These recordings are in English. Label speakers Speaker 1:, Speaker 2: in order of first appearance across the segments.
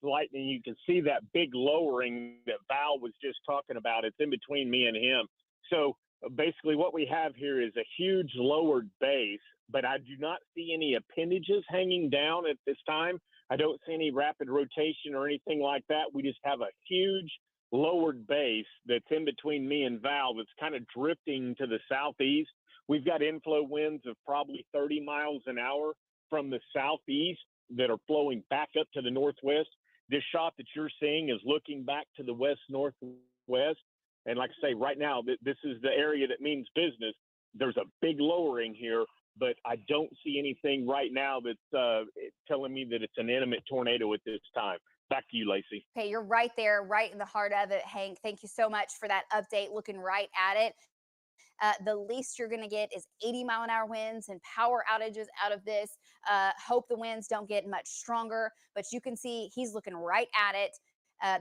Speaker 1: lightning. You can see that big lowering that Val was just talking about. It's in between me and him. So basically, what we have here is a huge lowered base, but I do not see any appendages hanging down at this time. I don't see any rapid rotation or anything like that. We just have a huge lowered base that's in between me and Val that's kind of drifting to the southeast. We've got inflow winds of probably 30 miles an hour from the southeast that are flowing back up to the northwest. This shot that you're seeing is looking back to the west northwest. And like I say, right now, this is the area that means business. There's a big lowering here, but I don't see anything right now that's telling me that it's an imminent tornado at this time. Back to you, Lacey.
Speaker 2: Okay, you're right there, right in the heart of it, Hank. Thank you so much for that update, looking right at it. The least you're going to get is 80-mile-an-hour winds and power outages out of this. Hope the winds don't get much stronger, but you can see he's looking right at it.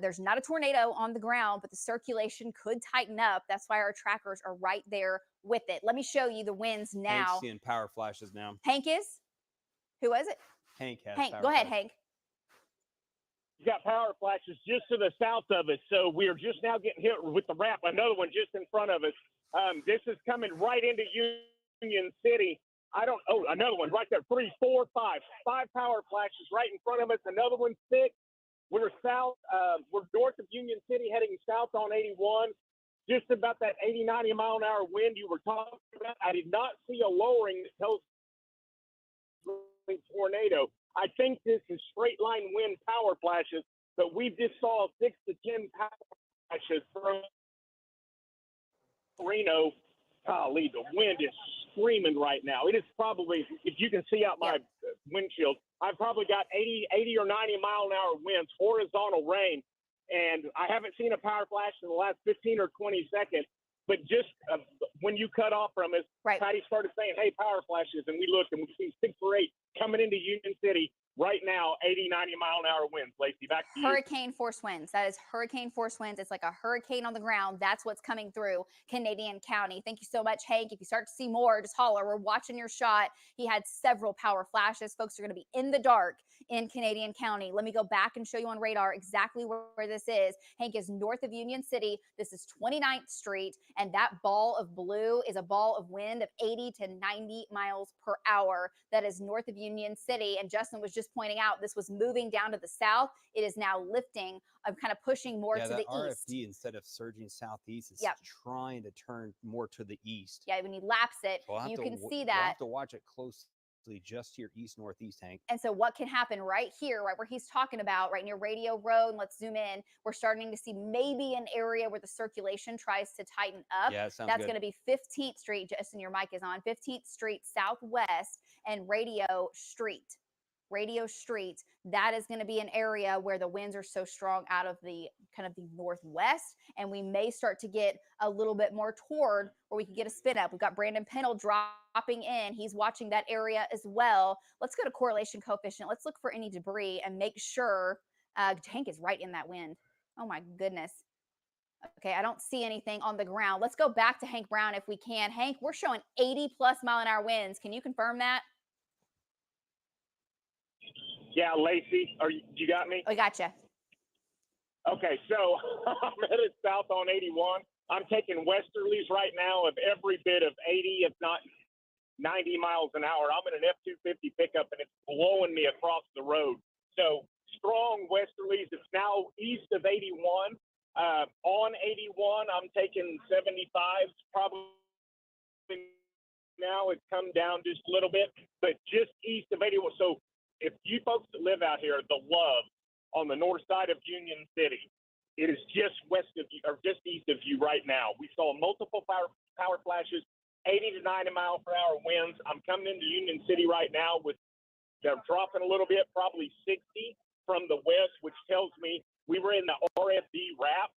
Speaker 2: There's not a tornado on the ground, but the circulation could tighten up. That's why our trackers are right there with it. Let me show you the winds now.
Speaker 3: Hank's seeing power flashes now.
Speaker 2: Hank is? Who was it?
Speaker 3: Hank has
Speaker 2: Hank,
Speaker 3: power
Speaker 2: go ahead,
Speaker 3: flashes.
Speaker 2: Hank.
Speaker 1: You got power flashes just to the south of us, so we are just now getting hit with the wrap. Another one just in front of us. This is coming right into Union City. Another one right there. 3, 4, 5. 5 power flashes right in front of us. Another one 6. We're south. We're north of Union City, heading south on 81. Just about that 80, 90 mile an hour wind you were talking about. I did not see a lowering that tells me tornado. I think this is straight line wind power flashes, but we just saw 6 to 10 power flashes from Reno. Golly, the wind is screaming right now. It is probably, if you can see out my windshield, I've probably got 80 or 90 mile an hour winds, horizontal rain, and I haven't seen a power flash in the last 15 or 20 seconds. But just when you cut off from us, Patty started saying, hey, power flashes, and we looked and we see 6 or 8 coming into Union City right now, 80, 90 mile an hour winds. Lacey, back to you.
Speaker 2: Hurricane force winds. That is hurricane force winds. It's like a hurricane on the ground. That's what's coming through Canadian County. Thank you so much, Hank. If you start to see more, just holler. We're watching your shot. He had several power flashes. Folks are going to be in the dark in Canadian County. Let me go back and show you on radar exactly where this is. Hank is north of Union City. This is 29th Street, and that ball of blue is a ball of wind of 80 to 90 miles per hour. That is north of Union City, and Justin was just pointing out this was moving down to the south. It is now lifting, kind of pushing more to the east.
Speaker 3: RFD, instead of surging southeast, is trying to turn more to the east.
Speaker 2: Yeah, when he laps it, you can see that.
Speaker 3: We'll have to watch it closely just to your east-northeast, Hank.
Speaker 2: And so what can happen right here, right where he's talking about, right near Radio Road, and let's zoom in, we're starting to see maybe an area where the circulation tries to tighten up.
Speaker 3: Yeah, sounds
Speaker 2: That's
Speaker 3: good.
Speaker 2: going to be 15th Street, Justin, your mic is on, 15th Street Southwest and Radio Street. Radio Street, that is going to be an area where the winds are so strong out of the kind of the northwest, and we may start to get a little bit more toward where we can get a spin up. We've got Brandon Pennell dropping in. He's watching that area as well. Let's go to correlation coefficient. Let's look for any debris and make sure Hank is right in that wind. Oh my goodness. Okay, I don't see anything on the ground. Let's go back to Hank Brown if we can. Hank, we're showing 80 plus mile an hour winds. Can you confirm that?
Speaker 1: Yeah, Lacey, you got me?
Speaker 2: I gotcha.
Speaker 1: Okay, so I'm headed south on 81. I'm taking westerlies right now of every bit of 80, if not 90 miles an hour. I'm in an F-250 pickup, and it's blowing me across the road. So strong westerlies. It's now east of 81. On 81, I'm taking 75s. Probably now it's come down just a little bit, but just east of 81. So if you folks that live out here, the Love on the north side of Union City, it is just west of you, or just east of you right now. We saw multiple power flashes, 80 to 90 mile per hour winds. I'm coming into Union City right now they're dropping a little bit, probably 60 from the west, which tells me we were in the RFD wrap.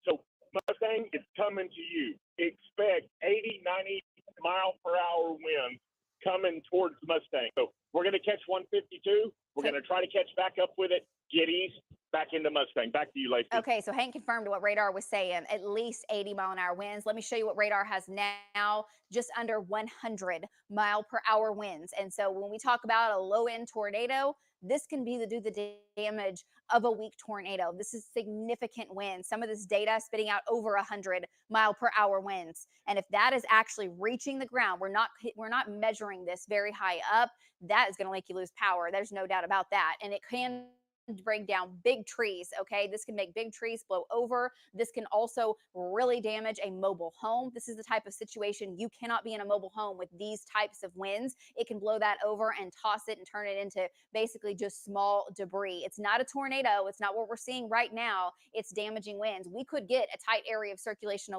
Speaker 1: So Mustang, it's coming to you. Expect 80, 90 mile per hour winds coming towards Mustang. So we're going to catch 152. We're going to try to catch back up with it, get east, back into Mustang. Back to you, Lacey.
Speaker 2: Okay, so Hank confirmed what radar was saying, at least 80 mile an hour winds. Let me show you what radar has now, just under 100 mile per hour winds. And so when we talk about a low end tornado, this can do the damage of a weak tornado. This is significant wind. Some of this data spitting out over 100-mile-per-hour winds. And if that is actually reaching the ground, we're not measuring this very high up, that is going to make you lose power. There's no doubt about that. And it can bring down big trees. Okay, this can make big trees blow over. This can also really damage a mobile home. This is the type of situation you cannot be in a mobile home with these types of winds. It can blow that over and toss it and turn it into basically just small debris. It's not a tornado. It's not what we're seeing right now. It's damaging winds. We could get a tight area of circulation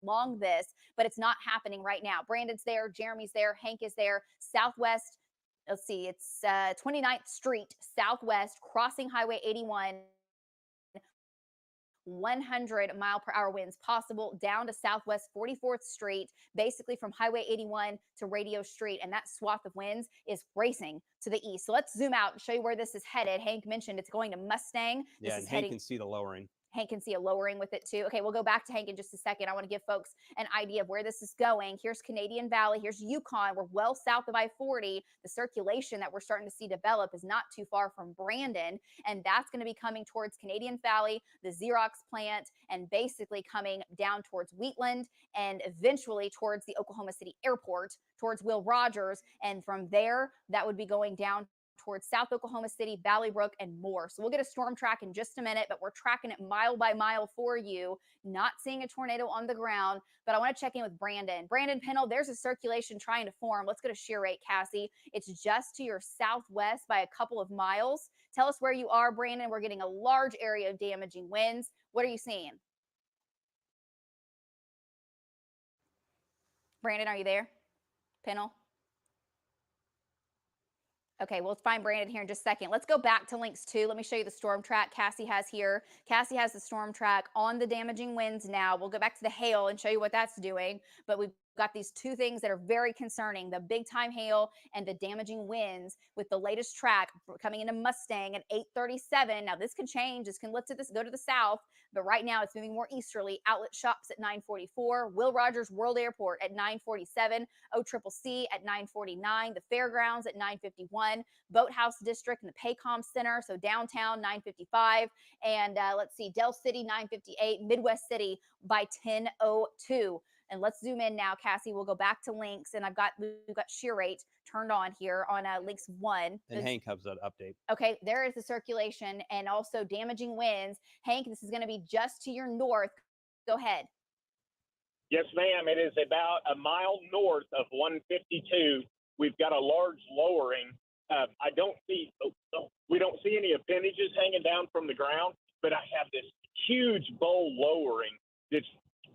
Speaker 2: along this, but it's not happening right now. Brandon's there, Jeremy's there, Hank is there. Southwest, let's see, it's 29th Street Southwest, crossing Highway 81. 100-mile-per-hour winds possible down to Southwest 44th Street, basically from Highway 81 to Radio Street. And that swath of winds is racing to the east. So let's zoom out and show you where this is headed. Hank mentioned it's going to Mustang.
Speaker 3: Yeah, and Hank can see the lowering.
Speaker 2: Hank can see a lowering with it too. Okay, we'll go back to Hank in just a second. I want to give folks an idea of where this is going. Here's Canadian Valley. Here's Yukon. We're well south of I-40. The circulation that we're starting to see develop is not too far from Brandon, and that's going to be coming towards Canadian Valley, the Xerox plant, and basically coming down towards Wheatland and eventually towards the Oklahoma City airport, towards Will Rogers. And from there, that would be going down towards South Oklahoma City, Valley Brook, and more. So we'll get a storm track in just a minute, but we're tracking it mile by mile for you. Not seeing a tornado on the ground, but I want to check in with Brandon. Brandon Pennell, there's a circulation trying to form. Let's go to shear rate, Cassie. It's just to your southwest by a couple of miles. Tell us where you are, Brandon. We're getting a large area of damaging winds. What are you seeing? Brandon, are you there? Pennell? Okay, we'll find Brandon here in just a second. Let's go back to links 2. Let me show you the storm track Cassie has here. Cassie has the storm track on the damaging winds now. We'll go back to the hail and show you what that's doing. But we've got these two things that are very concerning, the big time hail and the damaging winds with the latest track coming into Mustang at 8:37. Now this can change. This can lift to this, go to the south, but right now it's moving more easterly. Outlet Shops at 9:44, Will Rogers World Airport at 9:47, OCCC at 9:49, the Fairgrounds at 9:51, Boathouse District and the Paycom Center, so downtown 9:55, and let's see, Del City 9:58, Midwest City by 10:02. And let's zoom in now, Cassie. We'll go back to links, and we've got shear rate turned on here on links 1.
Speaker 3: And Hank has that update.
Speaker 2: Okay, there is the circulation and also damaging winds. Hank, this is going to be just to your north. Go ahead.
Speaker 1: Yes, ma'am. It is about a mile north of 152. We've got a large lowering. We don't see any appendages hanging down from the ground, but I have this huge bowl lowering that's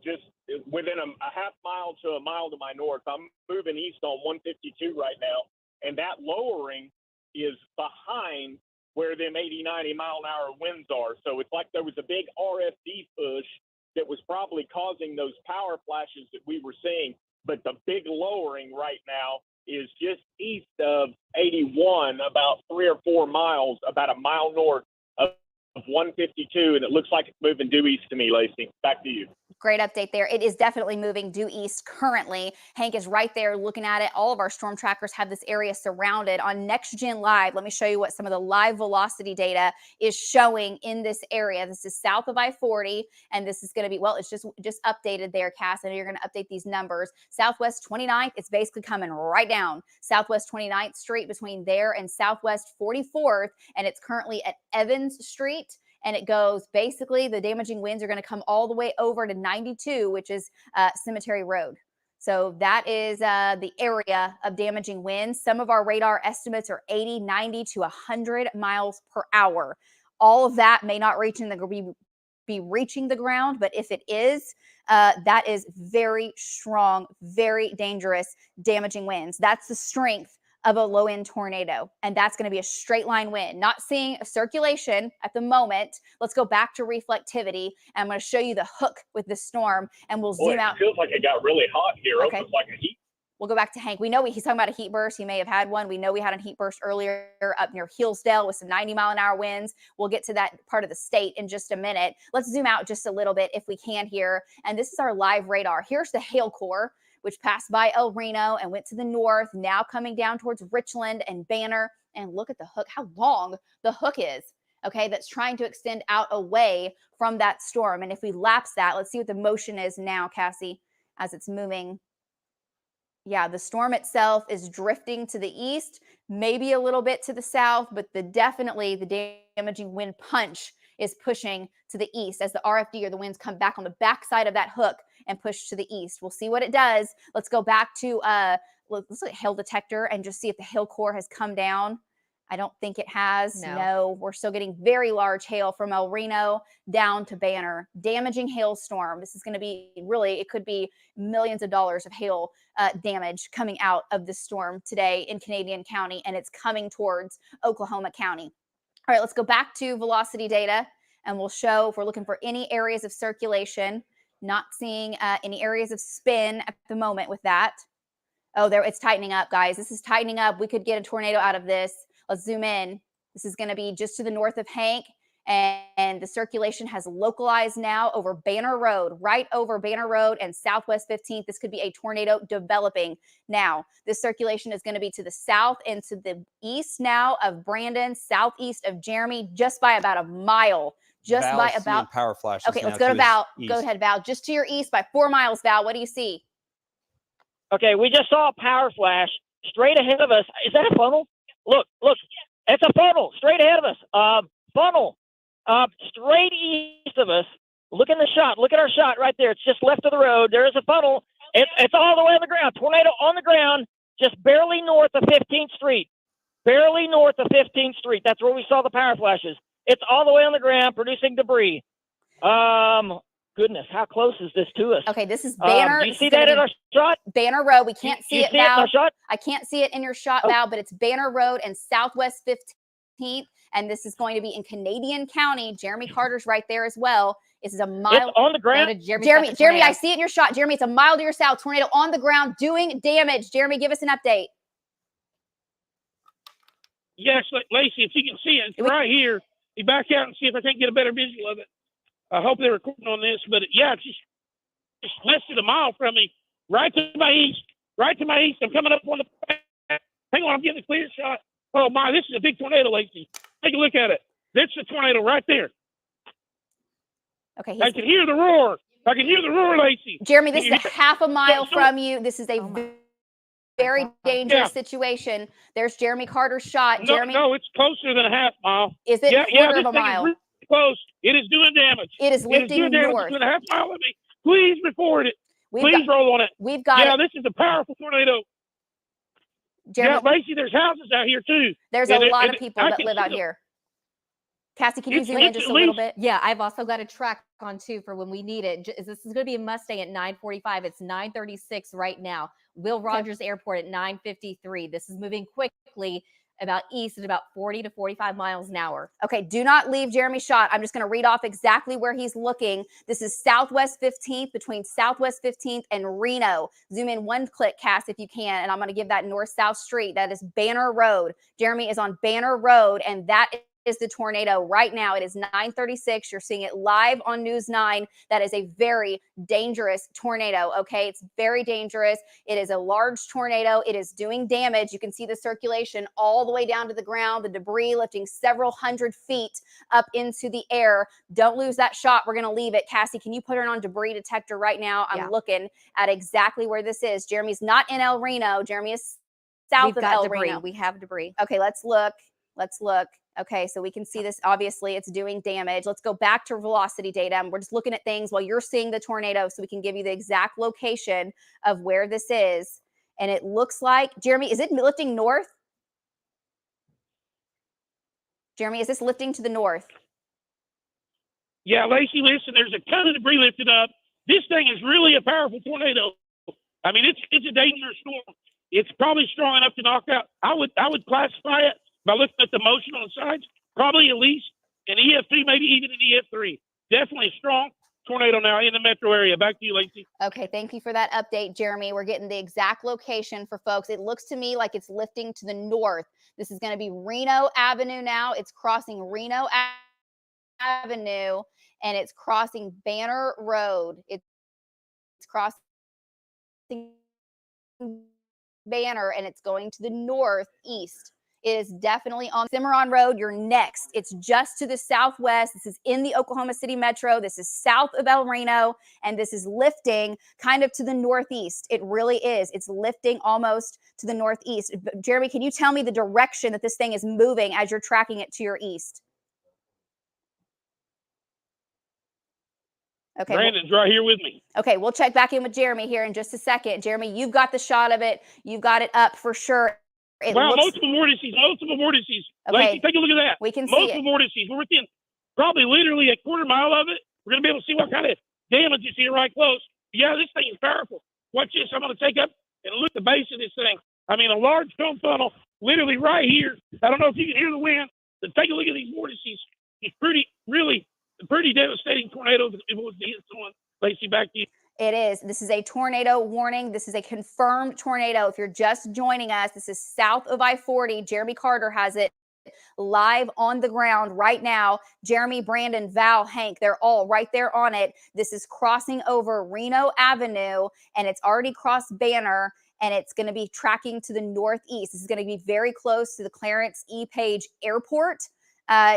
Speaker 1: just within a half mile to a mile to my north. I'm moving east on 152 right now, and that lowering is behind where them 80, 90 mile an hour winds are. So it's like there was a big RFD push that was probably causing those power flashes that we were seeing. But the big lowering right now is just east of 81, about 3 or 4 miles, about a mile north of 152, and it looks like it's moving due east to me, Lacey. Back to you.
Speaker 2: Great update there. It is definitely moving due east currently. Hank is right there looking at it. All of our storm trackers have this area surrounded. On NextGen Live, let me show you what some of the live velocity data is showing in this area. This is south of I-40, and this is going to be, well, it's just updated there, Cass. I know you're going to update these numbers. Southwest 29th, it's basically coming right down. Southwest 29th Street between there and Southwest 44th, and it's currently at Evans Street. And it goes, basically, the damaging winds are going to come all the way over to 92, which is Cemetery Road. So that is the area of damaging winds. Some of our radar estimates are 80, 90 to 100 miles per hour. All of that may not be reaching the ground, but if it is, that is very strong, very dangerous, damaging winds. That's the strength of a low-end tornado, and that's going to be a straight line wind. Not seeing a circulation at the moment. Let's go back to reflectivity, and I'm going to show you the hook with the storm, and we'll zoom out.
Speaker 1: It feels like it got really hot here.
Speaker 2: Okay.
Speaker 1: Almost like a heat.
Speaker 2: We'll go back to Hank. We know he's talking about a heat burst. He may have had one. We know we had a heat burst earlier up near Hillsdale with some 90-mile-an-hour winds. We'll get to that part of the state in just a minute. Let's zoom out just a little bit if we can here, and this is our live radar. Here's the hail core. which passed by El Reno and went to the north, now coming down towards Richland and Banner. And look at the hook, how long the hook is, okay, that's trying to extend out away from that storm. And if we lapse that, let's see what the motion is now, Cassie, as it's moving. Yeah, the storm itself is drifting to the east, maybe a little bit to the south, but definitely the damaging wind punch is pushing to the east as the RFD, or the winds, come back on the backside of that hook and push to the east. We'll see what it does. Let's go back to let's look at hail detector and just see if the hail core has come down. I don't think it has. No, we're still getting very large hail from El Reno down to Banner. Damaging hailstorm. This is going to be really, it could be millions of dollars of hail damage coming out of the storm today in Canadian County, and it's coming towards Oklahoma County. All right, let's go back to velocity data, and we'll show if we're looking for any areas of circulation. Not seeing any areas of spin at the moment with that. Oh, there, it's tightening up, guys. This is tightening up. We could get a tornado out of this. Let's zoom in. This is going to be just to the north of Hank, and the circulation has localized now over Banner Road, right over Banner Road and Southwest 15th. This could be a tornado developing now. This circulation is going to be to the south and to the east now of Brandon, southeast of Jeremy, just by about a mile. Just
Speaker 3: Val's
Speaker 2: by about
Speaker 3: power flashes.
Speaker 2: Okay, let's go to Val. Go ahead, Val. Just to your east by 4 miles, Val. What do you see?
Speaker 4: Okay, we just saw a power flash straight ahead of us. Is that a funnel? Look, it's a funnel straight ahead of us. Funnel straight east of us. Look in the shot. Look at our shot right there. It's just left of the road. There is a funnel. It's all the way on the ground. Tornado on the ground, just barely north of 15th Street. Barely north of 15th Street. That's where we saw the power flashes. It's all the way on the ground, producing debris. Goodness, how close is this to us?
Speaker 2: Okay, this is Banner.
Speaker 4: Do you see that in our shot?
Speaker 2: Banner Road. We can't see it,
Speaker 4: Val.
Speaker 2: Val.
Speaker 4: It in our shot?
Speaker 2: I can't see it in your shot, Val, but it's Banner Road and Southwest 15th, and this is going to be in Canadian County. Jeremy Carter's right there as well. This is a mile.
Speaker 4: It's on the ground.
Speaker 2: Jeremy, I see it in your shot. Jeremy, it's a mile to your south. Tornado on the ground doing damage. Jeremy, give us an update.
Speaker 5: Yes, Lacey, if you can see it, it's right here. You back out and see if I can't get a better visual of it. I hope they're recording on this, but yeah, it's just less than a mile from me, right to my east. I'm coming up on the. Hang on, I'm getting a clear shot. Oh my, this is a big tornado, Lacey. Take a look at it. That's the tornado right there.
Speaker 2: Okay,
Speaker 5: I can hear the roar. Lacey.
Speaker 2: Jeremy, this is a half a mile from you. This is a very dangerous situation. There's Jeremy Carter's shot. Jeremy,
Speaker 5: no, it's closer than a half mile.
Speaker 2: Is it quarter of a mile?
Speaker 5: Really close. It is doing damage.
Speaker 2: It is lifting north.
Speaker 5: It's doing a half mile of me. Please record it. Please roll on it.
Speaker 2: We've got
Speaker 5: it. This is a powerful tornado.
Speaker 2: Jeremy,
Speaker 5: Lacey, there's houses out here too.
Speaker 2: There's a lot of people that live out here. Cassie, can you zoom in just a little bit?
Speaker 6: Yeah, I've also got a track on too for when we need it. This is going to be in Mustang at 9:45. It's 9:36 right now. Will Rogers Airport at 9:53. This is moving quickly about east at about 40 to 45 miles an hour.
Speaker 2: Okay, do not leave Jeremy's shot. I'm just going to read off exactly where he's looking. This is Southwest 15th, between Southwest 15th and Reno. Zoom in one click, Cass, if you can, and I'm going to give that north-south street. That is Banner Road. Jeremy is on Banner Road, and that is the tornado right now. It is 9:36. You're seeing it live on News 9. That is a very dangerous tornado, okay? It's very dangerous. It is a large tornado. It is doing damage. You can see the circulation all the way down to the ground, the debris lifting several hundred feet up into the air. Don't lose that shot. We're going to leave it. Cassie, can you put her on debris detector right now? I'm looking at exactly where this is. Jeremy's not in El Reno. Jeremy is south of El Reno.
Speaker 6: We have debris.
Speaker 2: Okay, let's look. Okay, so we can see this. Obviously, it's doing damage. Let's go back to velocity data. And we're just looking at things while you're seeing the tornado so we can give you the exact location of where this is. And it looks like, Jeremy, is it lifting north? Jeremy, is this lifting to the north?
Speaker 5: Yeah, Lacey, listen, there's a ton of debris lifted up. This thing is really a powerful tornado. I mean, it's a dangerous storm. It's probably strong enough to knock out. I would classify it by looking at the motion on the sides, probably at least an EF2, maybe even an EF3. Definitely a strong tornado now in the metro area. Back to you, Lacey.
Speaker 2: Okay, thank you for that update, Jeremy. We're getting the exact location for folks. It looks to me like it's lifting to the north. This is going to be Reno Avenue now. It's crossing Reno Avenue, and it's crossing Banner Road. It's crossing Banner, and it's going to the northeast. It is definitely on Cimarron Road. You're next. It's just to the southwest. This is in the Oklahoma City Metro. This is south of El Reno, and this is lifting kind of to the northeast. It really is. It's lifting almost to the northeast. Jeremy, can you tell me the direction that this thing is moving as you're tracking it to your east? Okay.
Speaker 5: Brandon's right here with me.
Speaker 2: Okay, we'll check back in with Jeremy here in just a second. Jeremy, you've got the shot of it. You've got it up for sure.
Speaker 5: Wow, multiple vortices.
Speaker 2: Okay.
Speaker 5: Lacey, take a look at that.
Speaker 2: We can see
Speaker 5: multiple vortices. We're within probably literally a quarter mile of it. We're going to be able to see what kind of damage is here right close. Yeah, this thing is powerful. Watch this. I'm going to take up and look at the base of this thing. I mean, a large cone funnel literally right here. I don't know if you can hear the wind, but take a look at these vortices. It's pretty devastating tornado if it was to hit someone. Lacey, back to you.
Speaker 2: It is. This is a tornado warning. This is a confirmed tornado. If you're just joining us, this is south of I-40. Jeremy Carter has it live on the ground right now. Jeremy, Brandon, Val, Hank, they're all right there on it. This is crossing over Reno Avenue, and it's already crossed Banner, and it's going to be tracking to the northeast. This is going to be very close to the Clarence E. Page Airport.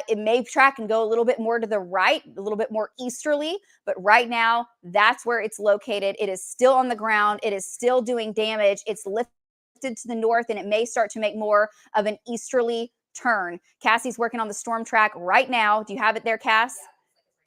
Speaker 2: It may track and go a little bit more to the right, a little bit more easterly, but right now, that's where it's located. It is still on the ground. It is still doing damage. It's lifted to the north, and it may start to make more of an easterly turn. Cassie's working on the storm track right now. Do you have it there, Cass?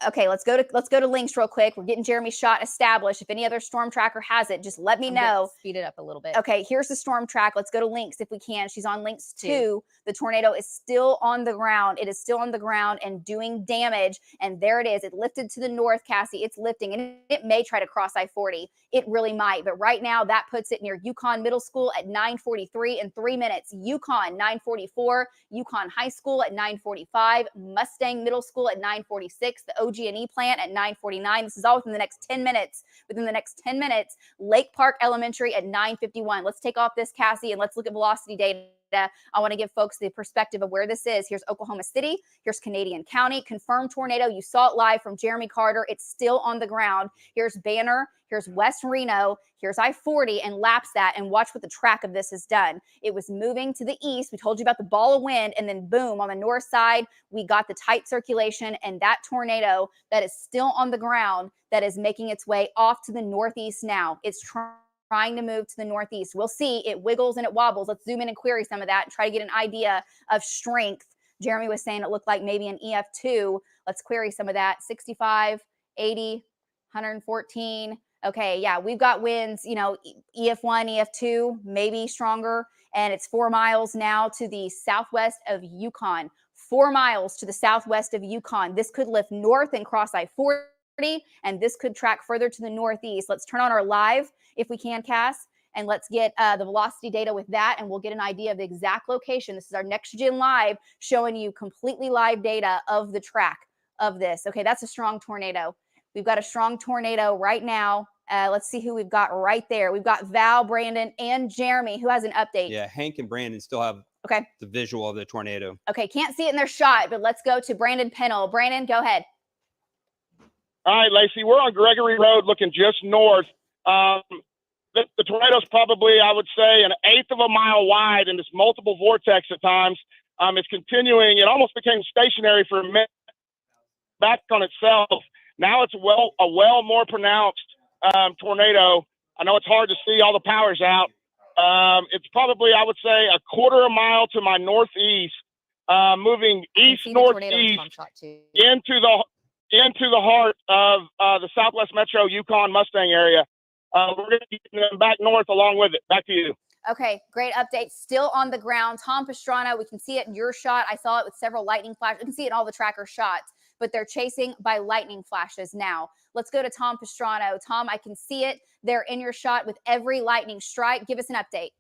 Speaker 2: Okay, let's go to links real quick. We're getting Jeremy's shot established. If any other storm tracker has it, just let me know.
Speaker 6: Speed it up a little bit.
Speaker 2: Okay, here's the storm track. Let's go to links if we can. She's on links 2. The tornado is still on the ground. It is still on the ground and doing damage. And there it is. It lifted to the north, Cassie. It's lifting, and it may try to cross I-40. It really might. But right now, that puts it near Yukon Middle School at 9:43 in 3 minutes. Yukon 9:44. Yukon High School at 9:45. Mustang Middle School at 9:46. The OG&E plant at 9:49. This is all within the next 10 minutes. Within the next 10 minutes, Lake Park Elementary at 9:51. Let's take off this, Cassie, and let's look at velocity data. I want to give folks the perspective of where this is. Here's Oklahoma City. Here's Canadian County. Confirmed tornado. You saw it live from Jeremy Carter. It's still on the ground. Here's Banner. Here's West Reno. Here's I-40, and laps that and watch what the track of this has done. It was moving to the east. We told you about the ball of wind, and then boom, on the north side, we got the tight circulation, and that tornado that is still on the ground that is making its way off to the northeast now. It's trying to move to the northeast. We'll see. It wiggles and it wobbles. Let's zoom in and query some of that and try to get an idea of strength. Jeremy was saying it looked like maybe an EF2. Let's query some of that. 65, 80, 114. Okay, yeah, we've got winds, EF1, EF2, maybe stronger, and it's 4 miles now to the southwest of Yukon. 4 miles to the southwest of Yukon. This could lift north and cross I-40, and this could track further to the northeast. Let's turn on our live, if we can, Cass, and let's get the velocity data with that, and we'll get an idea of the exact location. This is our Next Gen Live, showing you completely live data of the track of this. Okay, that's a strong tornado. We've got a strong tornado right now. Let's see who we've got right there. We've got Val, Brandon, and Jeremy, who has an update.
Speaker 3: Yeah, Hank and Brandon still have the visual of the tornado.
Speaker 2: Okay, can't see it in their shot, but let's go to Brandon Pennell. Brandon, go ahead.
Speaker 7: All right, Lacey, we're on Gregory Road looking just north. The tornado's probably, I would say, an eighth of a mile wide, and it's multiple vortex at times. It's continuing. It almost became stationary for a minute, back on itself. Now it's a well more pronounced tornado. I know it's hard to see. All the power's out. It's probably, I would say, a quarter of a mile to my northeast, moving east-northeast into the heart of the Southwest Metro Yukon Mustang area. We're going to get them back north along with it. Back to you.
Speaker 2: Okay, great update. Still on the ground. Tom Pastrana, we can see it in your shot. I saw it with several lightning flashes. You can see it in all the tracker shots, but they're chasing by lightning flashes now. Let's go to Tom Pastrana. Tom, I can see it there in your shot with every lightning strike. Give us an update.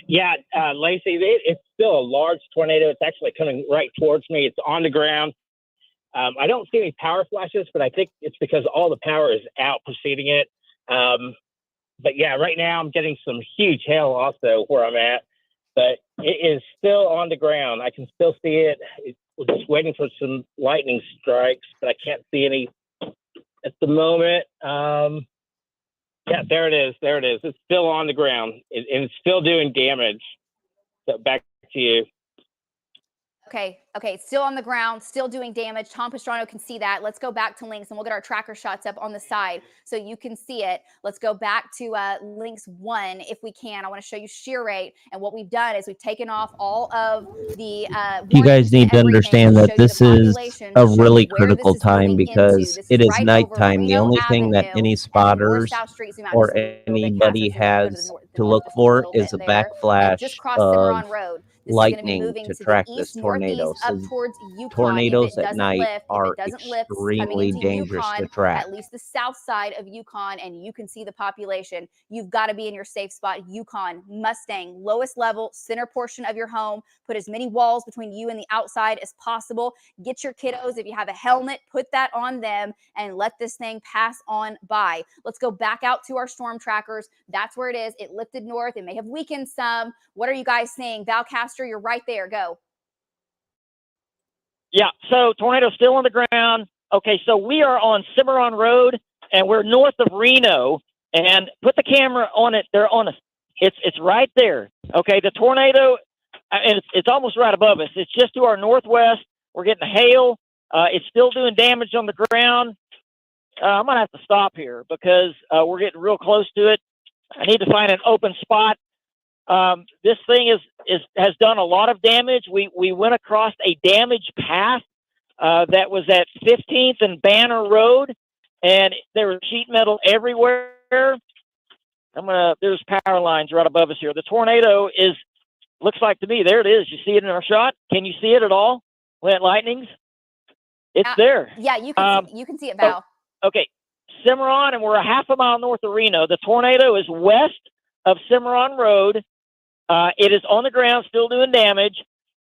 Speaker 4: Yeah, Lacey, it's still a large tornado. It's actually coming right towards me. It's on the ground. I don't see any power flashes, but I think it's because all the power is out preceding it. But yeah, right now I'm getting some huge hail also where I'm at, but it is still on the ground. I can still see it. We're just waiting for some lightning strikes, but I can't see any at the moment. Yeah, there it is. There it is. It's still on the ground, and it's still doing damage. So back to you.
Speaker 2: Okay, it's still on the ground, still doing damage. Tom Pastrano can see that. Let's go back to Lynx and we'll get our tracker shots up on the side so you can see it. Let's go back to Lynx 1 if we can. I want to show you shear rate. And what we've done is we've taken off all of the
Speaker 8: you guys need to understand that this is a really critical time because it is nighttime. The only thing that any spotters or anybody has to look for is a backflash of lightning to track this tornado. So tornadoes at night are extremely dangerous to track.
Speaker 2: At least the south side of Yukon, and you can see the population. You've got to be in your safe spot. Yukon, Mustang, lowest level, center portion of your home. Put as many walls between you and the outside as possible. Get your kiddos, if you have a helmet, put that on them and let this thing pass on by. Let's go back out to our storm trackers. That's where it is. It lifted north. It may have weakened some. What are you guys seeing? Valcaster, you're right there. Go.
Speaker 4: Yeah, so tornado's still on the ground. Okay, so we are on Cimarron Road, and we're north of Reno. And put the camera on it. They're on us. It's right there. Okay, the tornado, and it's almost right above us. It's just to our northwest. We're getting hail. It's still doing damage on the ground. I'm gonna have to stop here because we're getting real close to it. I need to find an open spot. This thing has done a lot of damage. We went across a damaged path that was at 15th and Banner Road, and there was sheet metal everywhere. There's power lines right above us here. The tornado looks like to me, there it is. You see it in our shot? Can you see it at all? When it lightnings? It's there.
Speaker 2: Yeah, you can see it, Val.
Speaker 4: Okay, Cimarron, and we're a half a mile north of Reno. The tornado is west of Cimarron Road. It is on the ground, still doing damage,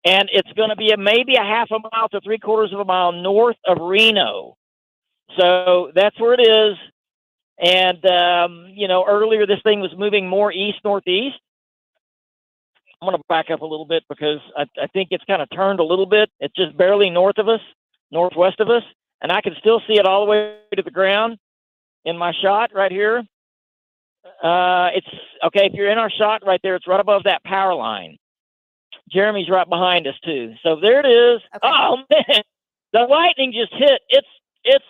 Speaker 4: and it's going to be maybe a half a mile to 3/4 of a mile north of Reno. So that's where it is. And, earlier this thing was moving more east-northeast. I'm going to back up a little bit because I think it's kind of turned a little bit. It's just barely north of us, northwest of us, and I can still see it all the way to the ground in my shot right here. It's okay. If you're in our shot right there, it's right above that power line. Jeremy's right behind us too. So there it is. Okay. Oh man, the lightning just hit. It's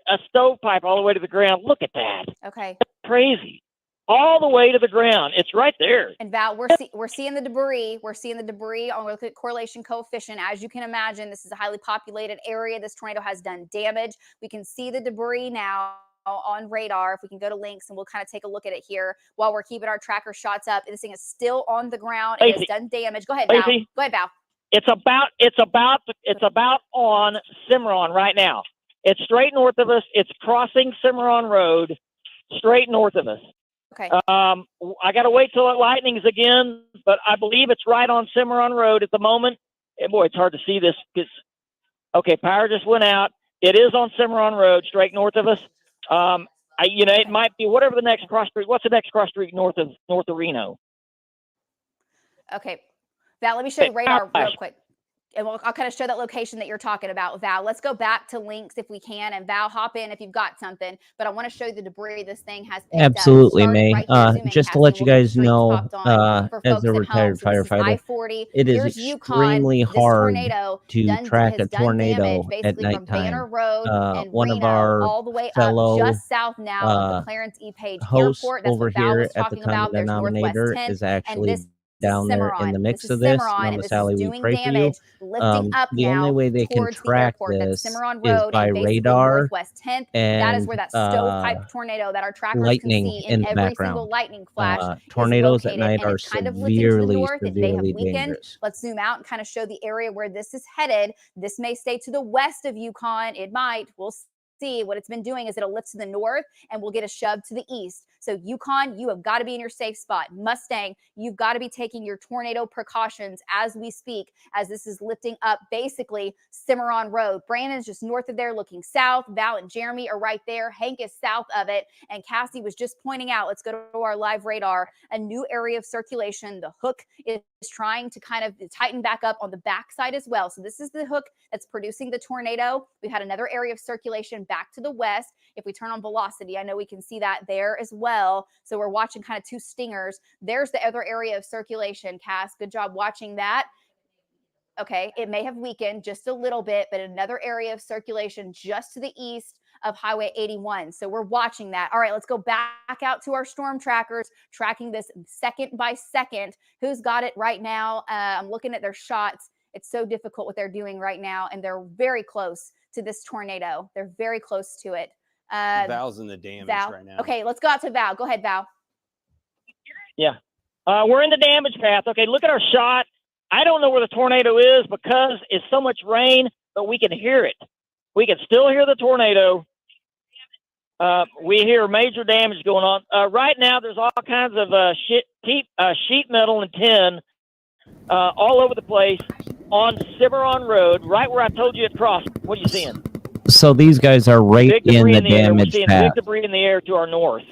Speaker 4: a stovepipe all the way to the ground. Look at that.
Speaker 2: Okay.
Speaker 4: That's crazy. All the way to the ground. It's right there.
Speaker 2: And Val, we're seeing the debris. We're seeing the debris on look at correlation coefficient. As you can imagine, this is a highly populated area. This tornado has done damage. We can see the debris now on radar. If we can go to Lynx, and we'll kind of take a look at it here while we're keeping our tracker shots up. This thing is still on the ground. It has done damage. Go ahead, Val. Go ahead, Val.
Speaker 4: It's about on Cimarron right now. It's straight north of us. It's crossing Cimarron Road, straight north of us.
Speaker 2: Okay.
Speaker 4: I got to wait till it lightnings again, but I believe it's right on Cimarron Road at the moment. And boy, it's hard to see this because, okay, power just went out. It is on Cimarron Road, straight north of us. It might be whatever the next cross street. What's the next cross street north of Reno?
Speaker 2: Okay, Val, let me show you radar real quick. And I'll kind of show that location that you're talking about, Val. Let's go back to Lynx if we can. And Val, hop in if you've got something. But I want to show you the debris this thing has picked
Speaker 8: Absolutely,
Speaker 2: up.
Speaker 8: May. Just to let you guys know, as a retired firefighter, it is extremely hard to track a tornado at nighttime. One of our
Speaker 2: all the way
Speaker 8: fellow
Speaker 2: up just south now of the Clarence E. Page
Speaker 8: hosts
Speaker 2: Airport. That's
Speaker 8: over here at the time of the denominator is actually down there in the mix of this. Mama Sally, we pray for you. The only way they can track this is by radar and
Speaker 2: that is where that stovepipe tornado that our trackers
Speaker 8: lightning
Speaker 2: can see in every
Speaker 8: background.
Speaker 2: Single lightning flash.
Speaker 8: Tornadoes at night are severely dangerous.
Speaker 2: Let's zoom out and kind of show the area where this is headed. This may stay to the west of Yukon. It might. We'll see. What it's been doing is it'll lift to the north and we'll get a shove to the east. So Yukon, you have got to be in your safe spot. Mustang, you've got to be taking your tornado precautions as we speak, as this is lifting up basically Cimarron Road. Brandon's just north of there looking south. Val and Jeremy are right there. Hank is south of it. And Cassie was just pointing out, let's go to our live radar, a new area of circulation. The hook is trying to kind of tighten back up on the backside as well. So this is the hook that's producing the tornado. We've had another area of circulation back to the west. If we turn on velocity, I know we can see that there as well. So we're watching kind of two stingers. There's the other area of circulation, Cass. Good job watching that. Okay, it may have weakened just a little bit, but another area of circulation just to the east of Highway 81. So we're watching that. All right, let's go back out to our storm trackers, tracking this second by second. Who's got it right now? I'm looking at their shots. It's so difficult what they're doing right now, and they're very close to this tornado. They're very close to it.
Speaker 3: Val's in the damage right now.
Speaker 2: Okay, let's go out to Val. Go ahead, Val.
Speaker 4: Yeah. We're in the damage path. Okay, look at our shot. I don't know where the tornado is because it's so much rain, but we can hear it. We can still hear the tornado. We hear major damage going on. Right now, there's all kinds of sheet metal and tin all over the place on Cimarron Road, right where I told you to cross. What are you seeing?
Speaker 8: So these guys are right in the damage path.
Speaker 4: Big debris in the air to our north.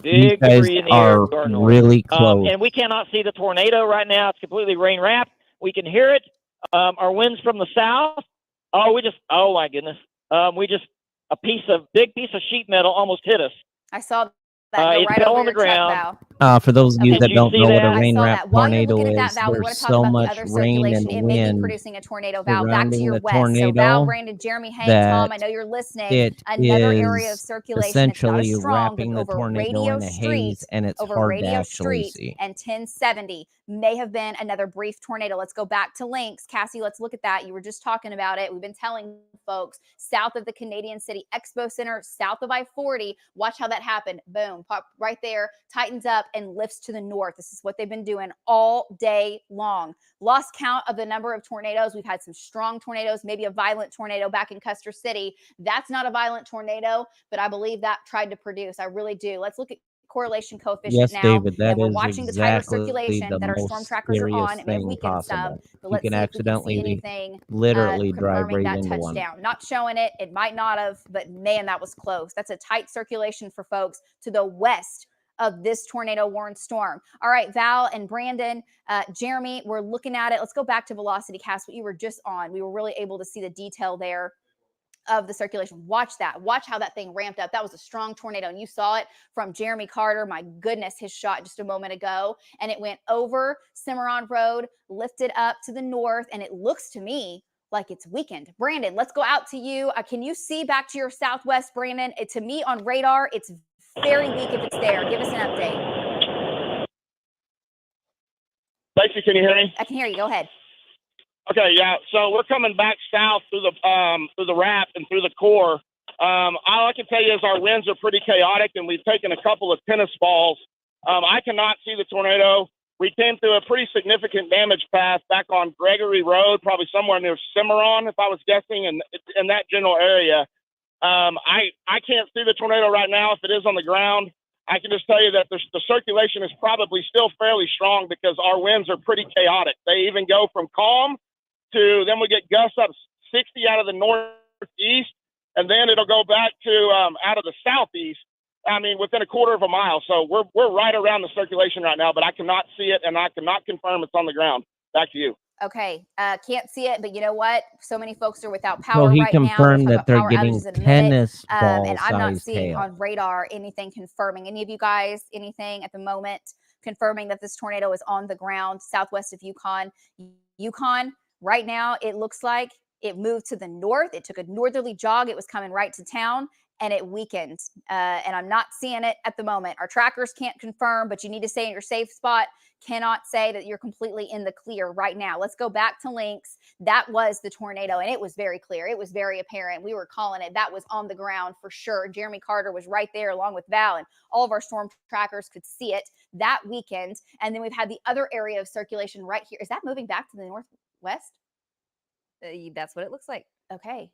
Speaker 8: These guys are really close.
Speaker 4: And we cannot see the tornado right now. It's completely rain wrapped. We can hear it. Our winds from the south. Oh my goodness. A big piece of sheet metal almost hit us.
Speaker 2: I saw that
Speaker 4: it
Speaker 2: right
Speaker 4: fell
Speaker 2: over
Speaker 4: on the
Speaker 2: your
Speaker 4: ground.
Speaker 2: truck, Val.
Speaker 8: For those of you that don't know what a rain
Speaker 2: I
Speaker 8: wrap
Speaker 2: saw that. While you're
Speaker 8: tornado
Speaker 2: looking at
Speaker 8: is,
Speaker 2: that, Val, we want
Speaker 8: there's
Speaker 2: to talk
Speaker 8: so
Speaker 2: about
Speaker 8: much
Speaker 2: the other
Speaker 8: rain
Speaker 2: circulation.
Speaker 8: and
Speaker 2: It may be
Speaker 8: wind
Speaker 2: producing a tornado, Val. Back to
Speaker 8: surrounding
Speaker 2: your
Speaker 8: the
Speaker 2: west. So
Speaker 8: tornado
Speaker 2: Val, Brandon, Jeremy, Hank, Tom, I know you're listening.
Speaker 8: it
Speaker 2: Another area of
Speaker 8: is
Speaker 2: circulation.
Speaker 8: essentially
Speaker 2: it's not as strong,
Speaker 8: wrapping
Speaker 2: but
Speaker 8: the
Speaker 2: over
Speaker 8: tornado
Speaker 2: Radio
Speaker 8: in a
Speaker 2: Street,
Speaker 8: haze, and it's
Speaker 2: over
Speaker 8: hard to
Speaker 2: Radio
Speaker 8: actually
Speaker 2: Street
Speaker 8: see.
Speaker 2: and 1070 may have been another brief tornado. Let's go back to links. Cassie, let's look at that. You were just talking about it. We've been telling folks south of the Canadian City Expo Center, south of I-40. Watch how that happened. Boom, pop right there, tightens up and lifts to the north. This is what they've been doing all day long. Lost count of the number of tornadoes. We've had some strong tornadoes, maybe a violent tornado back in Custer City. That's not a violent tornado, but I believe that tried to produce. I really do. Let's look at correlation coefficient now.
Speaker 8: David, that
Speaker 2: and we're
Speaker 8: is
Speaker 2: watching the tighter
Speaker 8: exactly
Speaker 2: circulation
Speaker 8: the
Speaker 2: that our storm
Speaker 8: most
Speaker 2: trackers are on. It may have
Speaker 8: thing
Speaker 2: weakened some,
Speaker 8: possible.
Speaker 2: but
Speaker 8: You
Speaker 2: let's
Speaker 8: can
Speaker 2: see if we can see
Speaker 8: accidentally
Speaker 2: anything
Speaker 8: literally drive
Speaker 2: confirming
Speaker 8: right
Speaker 2: that
Speaker 8: into one.
Speaker 2: touchdown. Not showing it. It might not have, but man, that was close. That's a tight circulation for folks to the west of this tornado warned storm. All right, Val and Brandon, Jeremy, we're looking at it. Let's go back to Velocity Cast, what you were just on. We were really able to see the detail there of the circulation. Watch that. Watch how that thing ramped up. That was a strong tornado, and you saw it from Jeremy Carter. My goodness, his shot just a moment ago, and it went over Cimarron Road, lifted up to the north, and it looks to me like it's weakened. Brandon, let's go out to you. Can you see back to your southwest, Brandon? To me on radar, it's very weak if it's there. Give us an update.
Speaker 7: Lacey, can you hear me?
Speaker 2: I can hear you. Go ahead.
Speaker 7: Okay, yeah. So we're coming back south through the wrap and through the core. All I can tell you is our winds are pretty chaotic, and we've taken a couple of tennis balls. I cannot see the tornado. We came through a pretty significant damage path back on Gregory Road, probably somewhere near Cimarron, if I was guessing, in that general area. I can't see the tornado right now if it is on the ground. I can just tell you that the circulation is probably still fairly strong because our winds are pretty chaotic. They even go from calm to then we get gusts up 60 out of the northeast, and then it'll go back to out of the southeast. I mean, within a quarter of a mile. So we're right around the circulation right now, but I cannot see it, and I cannot confirm it's on the ground. Back to you.
Speaker 2: Okay, can't see it, but you know what? So many folks are without power
Speaker 8: So he
Speaker 2: right now.
Speaker 8: confirmed that they're getting tennis ball
Speaker 2: and I'm not
Speaker 8: size
Speaker 2: seeing
Speaker 8: hail.
Speaker 2: on radar anything confirming. Any of you guys, anything at the moment confirming that this tornado is on the ground southwest of Yukon? Yukon, right now, it looks like it moved to the north. It took a northerly jog. It was coming right to town, and it weakened. And I'm not seeing it at the moment. Our trackers can't confirm, but you need to stay in your safe spot. Cannot say that you're completely in the clear right now. Let's go back to links. That was the tornado, and it was very clear. It was very apparent. We were calling it. That was on the ground for sure. Jeremy Carter was right there along with Val, and all of our storm trackers could see it that weekend. And then we've had the other area of circulation right here. Is that moving back to the northwest?
Speaker 6: That's what it looks like.
Speaker 2: Okay.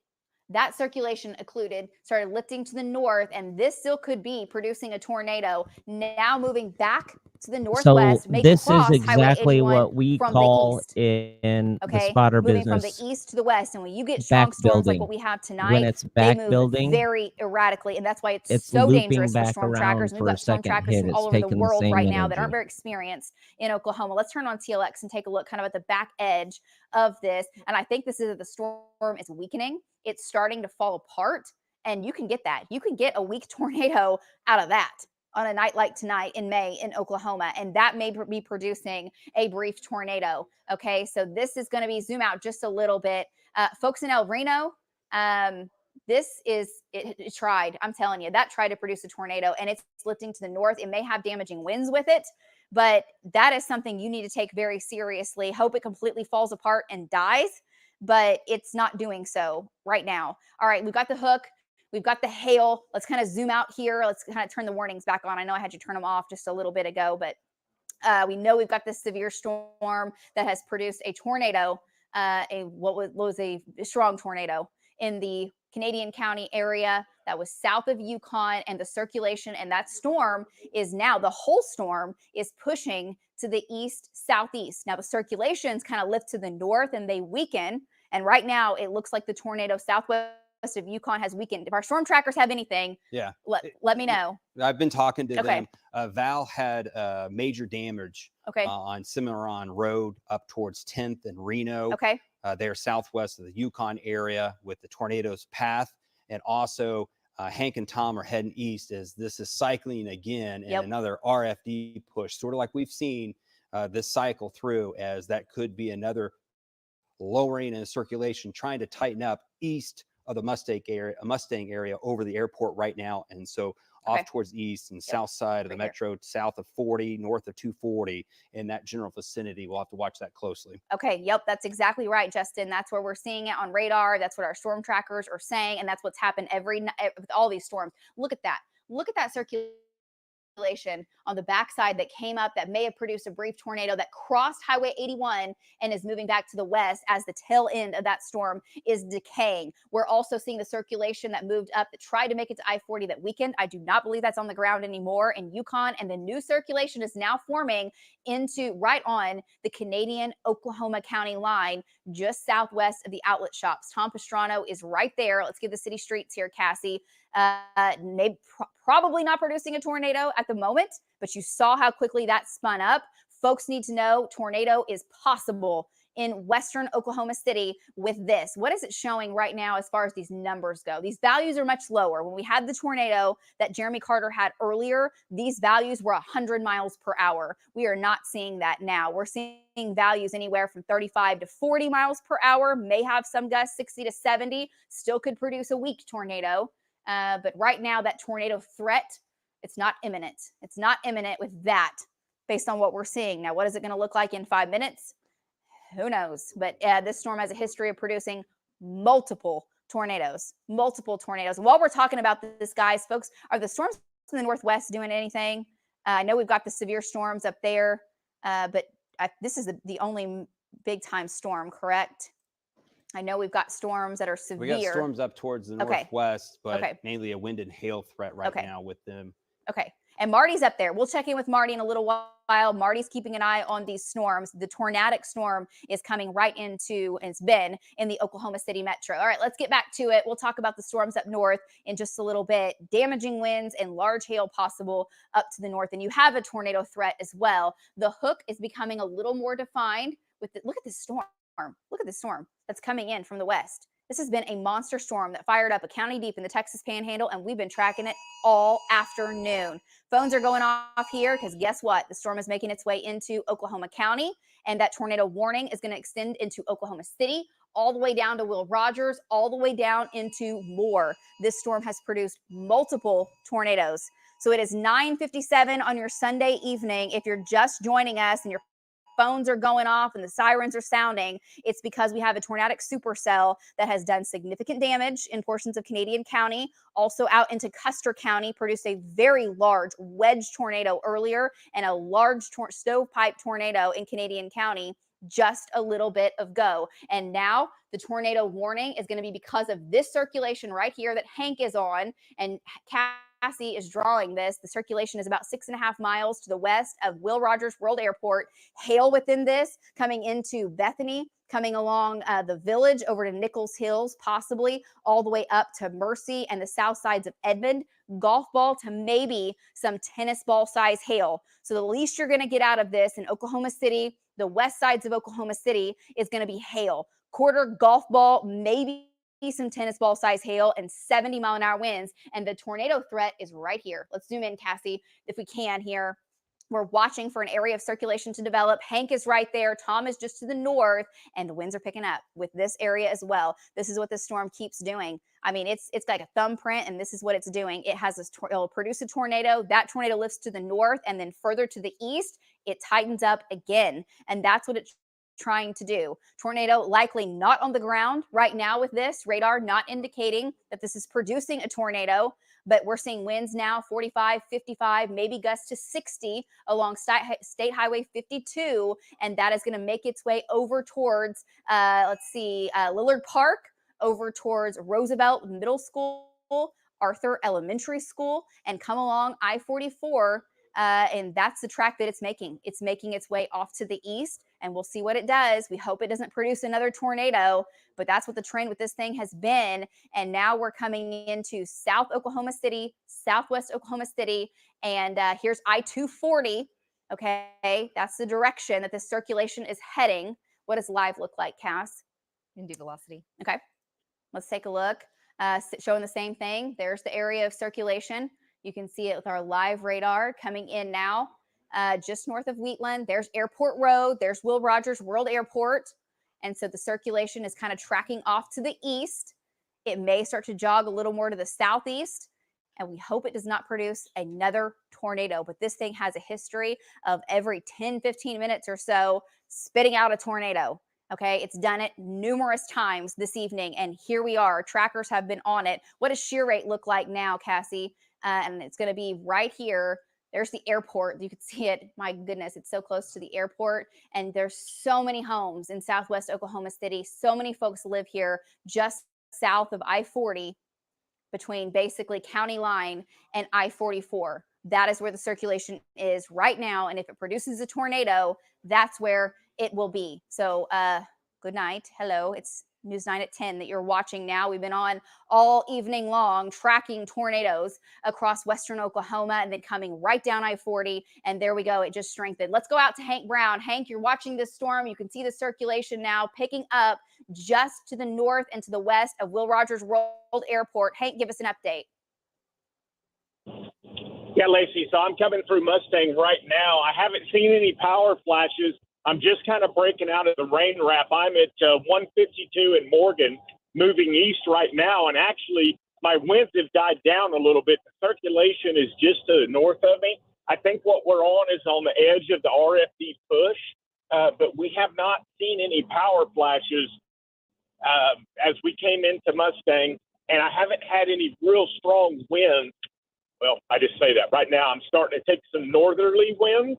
Speaker 2: that circulation occluded, started lifting to the north, and this still could be producing a tornado. Now moving back to the northwest,
Speaker 8: So this is
Speaker 2: cross
Speaker 8: exactly what we
Speaker 2: from
Speaker 8: call
Speaker 2: the east.
Speaker 8: in the
Speaker 2: Okay,
Speaker 8: spotter
Speaker 2: moving from the
Speaker 8: business
Speaker 2: east to the west, and when you get
Speaker 8: back
Speaker 2: strong storms like
Speaker 8: building.
Speaker 2: what we have
Speaker 8: When
Speaker 2: tonight,
Speaker 8: it's
Speaker 2: they
Speaker 8: back
Speaker 2: move
Speaker 8: building,
Speaker 2: very erratically, and that's why it's
Speaker 8: it's
Speaker 2: so
Speaker 8: looping
Speaker 2: dangerous for
Speaker 8: back
Speaker 2: storm
Speaker 8: around
Speaker 2: trackers. And we've
Speaker 8: for a
Speaker 2: got storm
Speaker 8: second
Speaker 2: trackers
Speaker 8: hit.
Speaker 2: from
Speaker 8: It's
Speaker 2: all over the
Speaker 8: taking the
Speaker 2: world
Speaker 8: same
Speaker 2: right now that aren't
Speaker 8: energy.
Speaker 2: very experienced in Oklahoma. Let's turn on TLX and take a look kind of at the back edge of this. And I think this is that the storm is weakening. It's starting to fall apart, and you can get that. You can get a weak tornado out of that on a night like tonight in May in Oklahoma, and that may be producing a brief tornado. Okay, so this is going to be, zoom out just a little bit. Folks in El Reno, this is, it tried, I'm telling you, that tried to produce a tornado, and it's lifting to the north. It may have damaging winds with it, but that is something you need to take very seriously. Hope it completely falls apart and dies, but it's not doing so right now. All right, we've got the hook. We've got the hail. Let's kind of zoom out here. Let's kind of turn the warnings back on. I know I had you turn them off just a little bit ago, but we know we've got this severe storm that has produced a tornado, what was a strong tornado in the Canadian County area that was south of Yukon, and the circulation and that storm is now, the whole storm is pushing to the east southeast. Now the circulations kind of lift to the north and they weaken, and right now it looks like the tornado southwest of Yukon has weakened. If our storm trackers have anything, let me know.
Speaker 3: I've been talking to
Speaker 2: Okay.
Speaker 3: them. Val had major damage on Cimarron Road up towards 10th and Reno.
Speaker 2: Okay.
Speaker 3: They're southwest of the Yukon area with the tornado's path. And also Hank and Tom are heading east as this is cycling again, and another RFD push, sort of like we've seen this cycle through, as that could be another lowering in circulation, trying to tighten up east of the Mustang area over the airport right now. And so off towards the east and south side of the metro, south of 40, north of 240, in that general vicinity. We'll have to watch that closely.
Speaker 2: Okay, yep, that's exactly right, Justin. That's where we're seeing it on radar. That's what our storm trackers are saying, and that's what's happened every night with all these storms. Look at that. Look at that circulation on the backside that came up that may have produced a brief tornado that crossed Highway 81 and is moving back to the west as the tail end of that storm is decaying. We're also seeing the circulation that moved up that tried to make it to I-40 that weakened. I do not believe that's on the ground anymore in Yukon, and the new circulation is now forming into right on the Canadian-Oklahoma County line just southwest of the outlet shops. Tom Pastrano is right there. Let's give the city streets here, Cassie. Probably not producing a tornado at the moment, but you saw how quickly that spun up. Folks need to know tornado is possible in western Oklahoma City with this. What is it showing right now as far as these numbers go? These values are much lower. When we had the tornado that Jeremy Carter had earlier, these values were 100 miles per hour. We are not seeing that now. We're seeing values anywhere from 35 to 40 miles per hour, may have some gusts 60 to 70, still could produce a weak tornado. But right now, that tornado threat, it's not imminent. It's not imminent with that based on what we're seeing. Now, what is it going to look like in 5 minutes? Who knows? But this storm has a history of producing multiple tornadoes. While we're talking about this, guys, folks, are the storms in the northwest doing anything? I know we've got the severe storms up there, but this is the only big-time storm, correct? I know we've got storms that are severe.
Speaker 3: We got storms up towards the northwest, but mainly a wind and hail threat right now with them.
Speaker 2: Okay. And Marty's up there. We'll check in with Marty in a little while. Marty's keeping an eye on these storms. The tornadic storm is coming right into, and it's been in the Oklahoma City metro. All right, let's get back to it. We'll talk about the storms up north in just a little bit. Damaging winds and large hail possible up to the north. And you have a tornado threat as well. The hook is becoming a little more defined with look at this storm. Look at this storm that's coming in from the west. This has been a monster storm that fired up a county deep in the Texas Panhandle, and we've been tracking it all afternoon. Phones are going off here because guess what? The storm is making its way into Oklahoma County, and that tornado warning is going to extend into Oklahoma City, all the way down to Will Rogers, all the way down into Moore. This storm has produced multiple tornadoes. So it is 9:57 on your Sunday evening. If you're just joining us and your phones are going off and the sirens are sounding, it's because we have a tornadic supercell that has done significant damage in portions of Canadian County, also out into Custer County, produced a very large wedge tornado earlier and a large stovepipe tornado in Canadian County just a little bit of go. And now the tornado warning is going to be because of this circulation right here that Hank is on. And Cassie is drawing this. The circulation is about 6.5 miles to the west of Will Rogers World Airport. Hail within this coming into Bethany, coming along the village over to Nichols Hills, possibly all the way up to Mercy and the south sides of Edmond. Golf ball to maybe some tennis ball size hail. So the least you're going to get out of this in Oklahoma City, the west sides of Oklahoma City, is going to be hail. Quarter golf ball, maybe some tennis ball size hail, and 70-mile-an-hour winds. And the tornado threat is right here. Let's zoom in, Cassie, if we can here. We're watching for an area of circulation to develop. Hank is right there. Tom is just to the north, and the winds are picking up with this area as well. This is what this storm keeps doing. I mean, it's like a thumbprint, and this is what it's doing. It has it'll produce a tornado. That tornado lifts to the north, and then further to the east, it tightens up again. And that's what it's trying to do. Tornado likely not on the ground right now with this radar, not indicating that this is producing a tornado, but we're seeing winds now 45, 55, maybe gusts to 60 along State Highway 52, and that is going to make its way over towards, Lillard Park, over towards Roosevelt Middle School, Arthur Elementary School, and come along I-44, and that's the track that it's making. It's making its way off to the east, and we'll see what it does. We hope it doesn't produce another tornado, but that's what the trend with this thing has been. And now we're coming into South Oklahoma City, Southwest Oklahoma City, and here's I-240. Okay, that's the direction that this circulation is heading. What does live look like, Cass?
Speaker 6: You can do velocity.
Speaker 2: Okay, let's take a look. Showing the same thing. There's the area of circulation. You can see it with our live radar coming in now, just north of Wheatland. There's Airport Road. There's Will Rogers World Airport. And so the circulation is kind of tracking off to the east. It may start to jog a little more to the southeast, and we hope it does not produce another tornado. But this thing has a history of every 10, 15 minutes or so spitting out a tornado. Okay, it's done it numerous times this evening, and here we are. Trackers have been on it. What does shear rate look like now, Cassie? And it's going to be right here. There's the airport. You can see it. My goodness, it's so close to the airport. And there's so many homes in Southwest Oklahoma City. So many folks live here just south of I-40 between basically county line and I-44. That is where the circulation is right now. And if it produces a tornado, that's where it will be. So good night. Hello. It's News 9 at 10 that you're watching now. We've been on all evening long tracking tornadoes across western Oklahoma and then coming right down I-40. And there we go. It just strengthened. Let's go out to Hank Brown. Hank, you're watching this storm. You can see the circulation now picking up just to the north and to the west of Will Rogers World Airport. Hank, give us an update.
Speaker 1: Yeah, Lacey. So I'm coming through Mustang right now. I haven't seen any power flashes. I'm just kind of breaking out of the rain wrap. I'm at 152 in Morgan, moving east right now. And actually, my winds have died down a little bit. The circulation is just to the north of me. I think what we're on is on the edge of the RFD push, but we have not seen any power flashes as we came into Mustang. And I haven't had any real strong winds. Well, I just say that right now. I'm starting to take some northerly winds,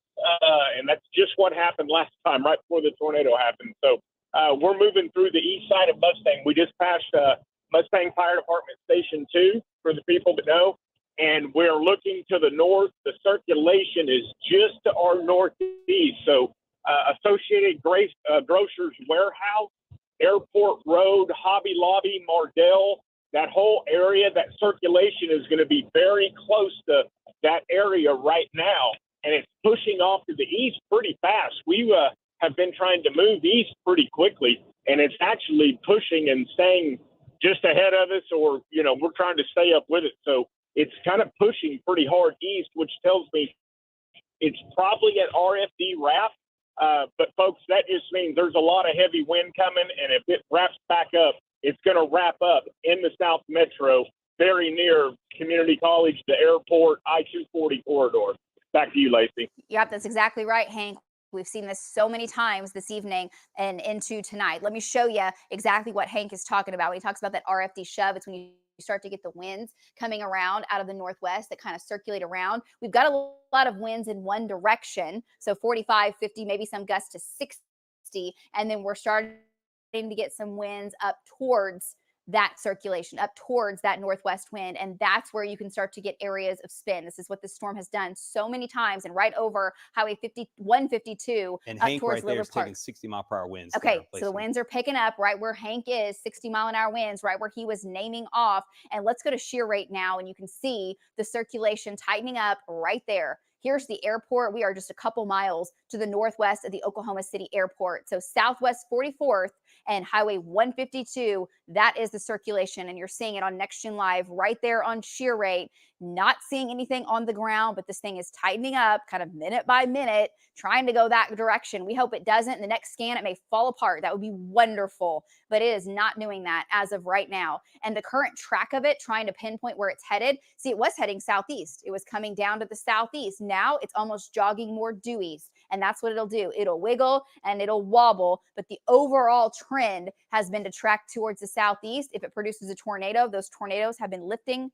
Speaker 1: and that's just what happened last time, right before the tornado happened. So we're moving through the east side of Mustang. We just passed Mustang Fire Department Station 2, for the people that know, and we're looking to the north. The circulation is just to our northeast. So Associated Grocers Warehouse, Airport Road, Hobby Lobby, Mardell, that whole area, that circulation is going to be very close to that area right now. And it's pushing off to the east pretty fast. We have been trying to move east pretty quickly, and it's actually pushing and staying just ahead of us, or, you know, we're trying to stay up with it. So it's kind of pushing pretty hard east, which tells me it's probably at RFD wrap. But folks, that just means there's a lot of heavy wind coming, and if it wraps back up, it's going to wrap up in the South Metro, very near Community College, the airport, I-240 corridor. Back to you, Lacey.
Speaker 2: Yep, that's exactly right, Hank. We've seen this so many times this evening and into tonight. Let me show you exactly what Hank is talking about. When he talks about that RFD shove, it's when you start to get the winds coming around out of the northwest that kind of circulate around. We've got a lot of winds in one direction. So 45, 50, maybe some gusts to 60 and then we're starting to get some winds up towards that circulation, up towards that northwest wind. And that's where you can start to get areas of spin. This is what the storm has done so many times, and right over Highway 152
Speaker 3: and
Speaker 2: up
Speaker 3: Hank
Speaker 2: towards
Speaker 3: right there
Speaker 2: River
Speaker 3: is
Speaker 2: Park.
Speaker 3: taking 60-mile-per-hour winds.
Speaker 2: Okay, so the winds are picking up right where Hank is, 60-mile-an-hour winds, right where he was naming off. And let's go to shear rate now, and you can see the circulation tightening up right there. Here's the airport. We are just a couple miles to the northwest of the Oklahoma City airport. So Southwest 44th and Highway 152, that is the circulation. And you're seeing it on Next Gen Live right there on shear rate. Not seeing anything on the ground, but this thing is tightening up kind of minute by minute, trying to go that direction. We hope it doesn't. In the next scan, it may fall apart. That would be wonderful, but it is not doing that as of right now. And the current track of it, trying to pinpoint where it's headed. See, it was heading southeast. It was coming down to the southeast. Now it's almost jogging more due east. And that's what it'll do. It'll wiggle and it'll wobble, but the overall trend has been to track towards the southeast. If it produces a tornado, those tornadoes have been lifting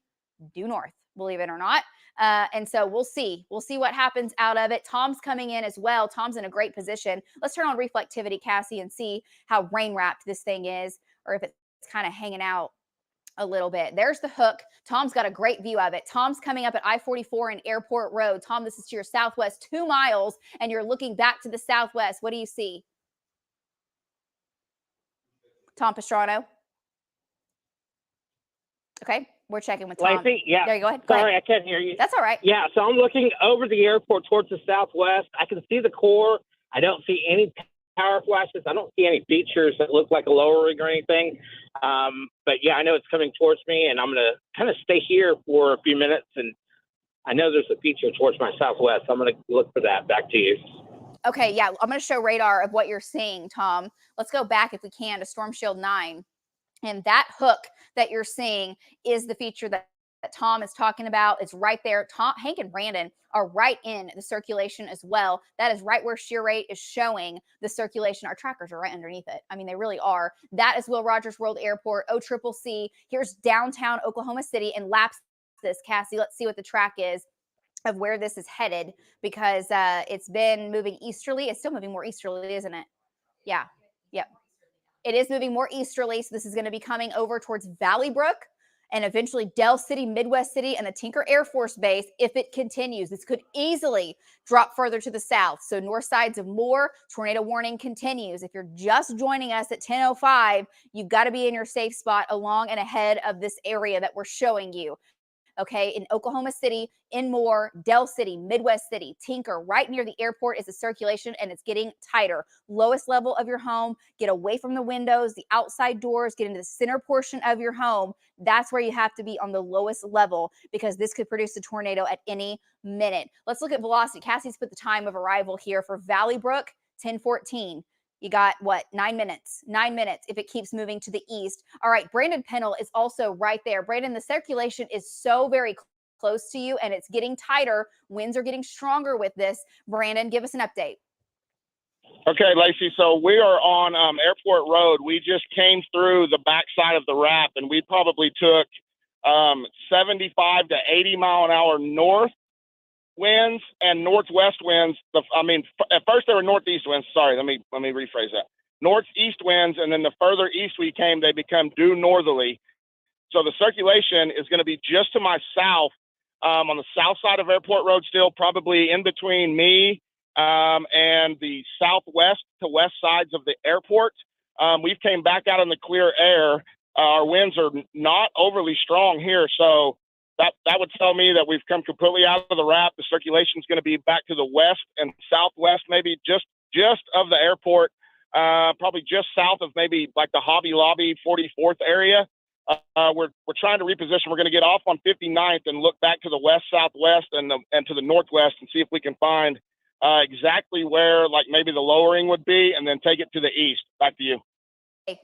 Speaker 2: due north, believe it or not. And so we'll see. We'll see what happens out of it. Tom's coming in as well. Tom's in a great position. Let's turn on reflectivity, Cassie, and see how rain wrapped this thing is, or if it's kind of hanging out a little bit. There's the hook. Tom's got a great view of it. Tom's coming up at I-44 and Airport Road. Tom, this is to your southwest 2 miles, and you're looking back to the southwest. What do you see? Tom Pastrano? Okay, we're checking with Tom.
Speaker 4: Lacey, yeah.
Speaker 2: There you go. Ahead.
Speaker 4: Sorry, I can't hear you.
Speaker 2: That's all right.
Speaker 4: Yeah, so I'm looking over the airport towards the southwest. I can see the core. I don't see any power flashes. I don't see any features that look like a lowering or anything. But yeah, I know it's coming towards me, and I'm going to kind of stay here for a few minutes. And I know there's a feature towards my southwest. So I'm going to look for that. Back to you.
Speaker 2: Okay, yeah, I'm going to show radar of what you're seeing, Tom. Let's go back, if we can, to Storm Shield 9. And that hook that you're seeing is the feature that Tom is talking about. It's right there. Hank and Brandon are right in the circulation as well. That is right where shear rate is showing the circulation. Our trackers are right underneath it. I mean, they really are. That is Will Rogers World Airport, OCCC. Here's downtown Oklahoma City, and laps this, Cassie. Let's see what the track is of where this is headed, because it's been moving easterly. It's still moving more easterly, isn't it? Yeah. Yep. It is moving more easterly, so this is going to be coming over towards Valley Brook and eventually Del City, Midwest City, and the Tinker Air Force Base. If it continues, this could easily drop further to the south. So north sides of Moore, tornado warning continues. If you're just joining us at 10:05, you've got to be in your safe spot along and ahead of this area that we're showing you. Okay, in Oklahoma City, in Moore, Del City, Midwest City, Tinker, right near the airport is the circulation, and it's getting tighter. Lowest level of your home, get away from the windows, the outside doors, get into the center portion of your home. That's where you have to be on the lowest level, because this could produce a tornado at any minute. Let's look at velocity. Cassie's put the time of arrival here for Valley Brook, 10:14. You got what? 9 minutes. 9 minutes if it keeps moving to the east. All right, Brandon Pennell is also right there. Brandon, the circulation is so very close to you, and it's getting tighter. Winds are getting stronger with this. Brandon, give us an update.
Speaker 7: Okay, Lacey. So we are on Airport Road. We just came through the backside of the wrap, and we probably took 75 to 80 mile an hour north winds and northwest winds. At first they were northeast winds. Sorry, let me rephrase that. Northeast winds, and then the further east we came, they become due northerly. So the circulation is going to be just to my south, on the south side of Airport Road, still probably in between me and the southwest to west sides of the airport. We've came back out in the clear air. Our winds are not overly strong here, so that would tell me that we've come completely out of the wrap. The circulation is going to be back to the west and southwest, maybe just of the airport, probably just south of maybe like the Hobby Lobby 44th area. We're trying to reposition. We're going to get off on 59th and look back to the west, southwest, and to the northwest, and see if we can find exactly where like maybe the lowering would be, and then take it to the east. Back to you.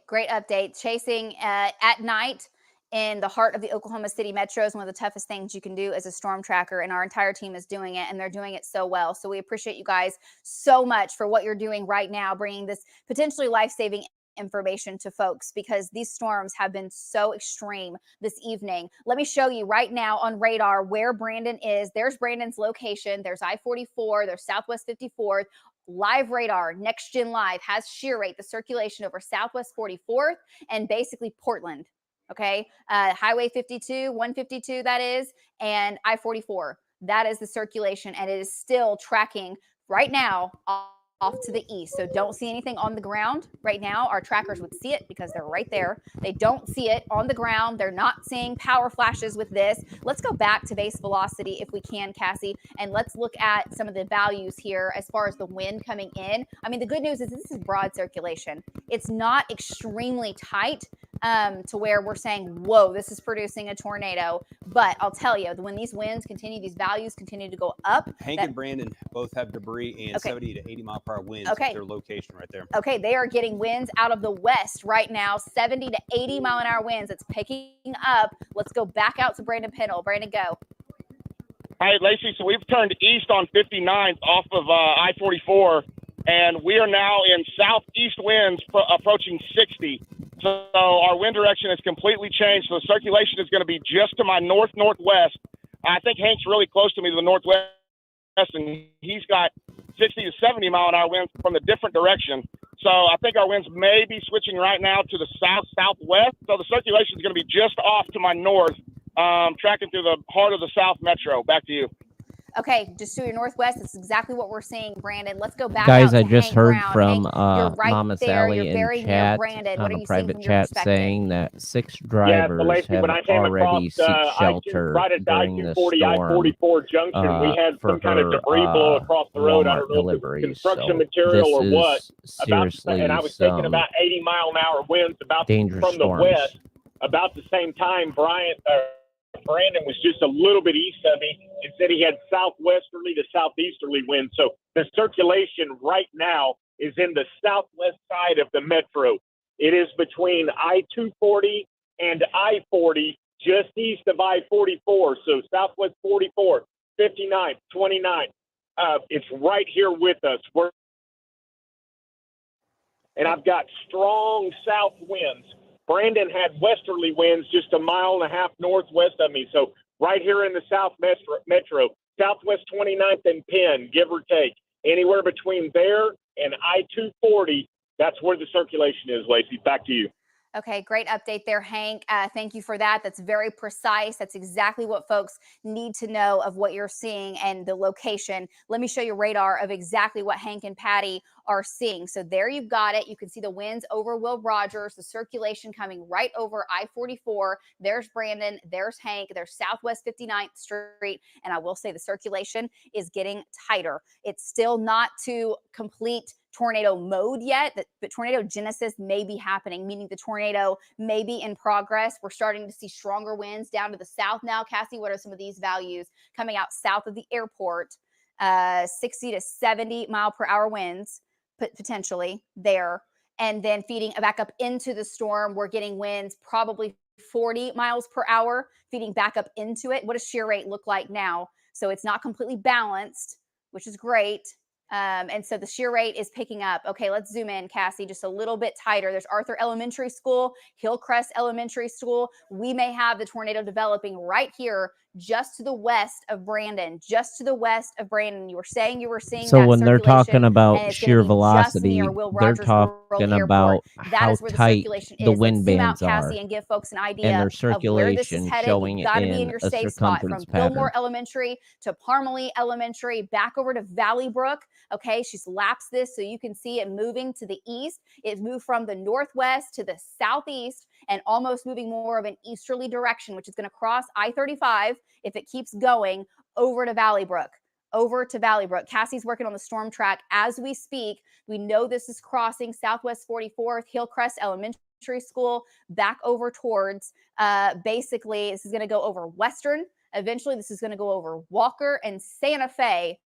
Speaker 2: Great update. Chasing at night in the heart of the Oklahoma City metro is one of the toughest things you can do as a storm tracker, and our entire team is doing it, and they're doing it so well. So we appreciate you guys so much for what you're doing right now, bringing this potentially life-saving information to folks, because these storms have been so extreme this evening. Let me show you right now on radar where Brandon is. There's Brandon's location. There's I-44, there's Southwest 54th. live radar, Next Gen Live has shear rate, the circulation over Southwest 44th and basically Portland. Okay. Highway 52, 152, that is, and I-44. That is the circulation, and it is still tracking right now off to the east. So don't see anything on the ground right now. Our trackers would see it because they're right there. They don't see it on the ground. They're not seeing power flashes with this. Let's go back to base velocity if we can, Cassie, and let's look at some of the values here as far as the wind coming in. I mean, the good news is this is broad circulation. It's not extremely tight to where we're saying, whoa, this is producing a tornado. But I'll tell you, when these winds continue, these values continue to go up.
Speaker 3: Hank and Brandon both have debris and 70 to 80 mile per hour winds at their location right there.
Speaker 2: Okay, they are getting winds out of the west right now, 70 to 80 mile an hour winds. It's picking up. Let's go back out to Brandon Pennell. Brandon, go.
Speaker 7: Hey, Lacey, so we've turned east on 59th off of I-44, and we are now in southeast winds approaching 60. So our wind direction has completely changed. So the circulation is going to be just to my north-northwest. I think Hank's really close to me to the northwest, and he's got 60 to 70 mile an hour winds from the different direction. So I think our winds may be switching right now to the south-southwest. So the circulation is going to be just off to my north, tracking through the heart of the South Metro. Back to you.
Speaker 2: Okay, just to your northwest, that's exactly what we're seeing, Brandon. Let's go back.
Speaker 8: Guys,
Speaker 2: out
Speaker 8: I
Speaker 2: to
Speaker 8: just
Speaker 2: Hank
Speaker 8: heard
Speaker 2: Brown.
Speaker 8: from
Speaker 2: Hank, right
Speaker 8: Mama
Speaker 2: there.
Speaker 8: Sally
Speaker 2: You're
Speaker 8: in
Speaker 2: very
Speaker 8: chat,
Speaker 2: Brandon.
Speaker 8: on
Speaker 2: What are
Speaker 8: a
Speaker 2: you
Speaker 8: private
Speaker 2: seeing from your
Speaker 8: chat, saying that 6 drivers
Speaker 1: Lacey,
Speaker 8: have
Speaker 1: when I came
Speaker 8: already
Speaker 1: across,
Speaker 8: seeked shelter
Speaker 1: right at
Speaker 8: during the
Speaker 1: I-240,
Speaker 8: storm
Speaker 1: I-44 junction, we had
Speaker 8: for
Speaker 1: some kind of debris blow across the road. I don't know if it was construction material or what. And I was taking about 80 mile an hour winds from the west. About the same time, Brandon was just a little bit east of me and said he had southwesterly to southeasterly winds. So the circulation right now is in the southwest side of the metro. It is between I-240 and I-40, just east of I-44. So southwest 44, 59, 29. It's right here with us. And I've got strong south winds. Brandon had westerly winds just a mile and a half northwest of me. So right here in the South Metro, Southwest 29th and Penn, give or take, anywhere between there and I-240, that's where the circulation is, Lacey. Back to you.
Speaker 2: Okay, great update there, Hank. Thank you for that. That's very precise. That's exactly what folks need to know of what you're seeing and the location. Let me show you radar of exactly what Hank and Patty are seeing. So there you've got it. You can see the winds over Will Rogers, the circulation coming right over I-44. There's Brandon, there's Hank, there's Southwest 59th Street. And I will say the circulation is getting tighter. It's still not to complete tornado mode yet, but tornado genesis may be happening, meaning the tornado may be in progress. We're starting to see stronger winds down to the south now. Cassie, what are some of these values coming out south of the airport? 60 to 70 mile per hour winds potentially there. And then feeding back up into the storm, we're getting winds probably 40 miles per hour, feeding back up into it. What does shear rate look like now? So it's not completely balanced, which is great. And so the shear rate is picking up. Okay, let's zoom in, Cassie, just a little bit tighter. There's Arthur Elementary School, Hillcrest Elementary School. We may have the tornado developing right here, just to the west of Brandon, just to the west of Brandon. You were saying you were seeing
Speaker 8: so
Speaker 2: that
Speaker 8: when they're talking about sheer velocity, they're talking about how tight the wind bands are,
Speaker 2: and give folks an idea
Speaker 8: and their
Speaker 2: of where this is
Speaker 8: circulation
Speaker 2: headed.
Speaker 8: showing
Speaker 2: You've got to
Speaker 8: it
Speaker 2: be in
Speaker 8: in
Speaker 2: your
Speaker 8: a
Speaker 2: safe spot, from
Speaker 8: circumference pattern.
Speaker 2: Gilmore Elementary to Parmalee Elementary, back over to Valley Brook. Okay, she's lapsed this so you can see it moving to the east. It's moved from the northwest to the southeast and almost moving more of an easterly direction, which is going to cross I-35 if it keeps going over to Valley Brook. Over to Valley Brook. Cassie's working on the storm track as we speak. We know this is crossing Southwest 44th, Hillcrest Elementary School, back over towards, basically, this is going to go over Western. Eventually, this is going to go over Walker and Santa Fe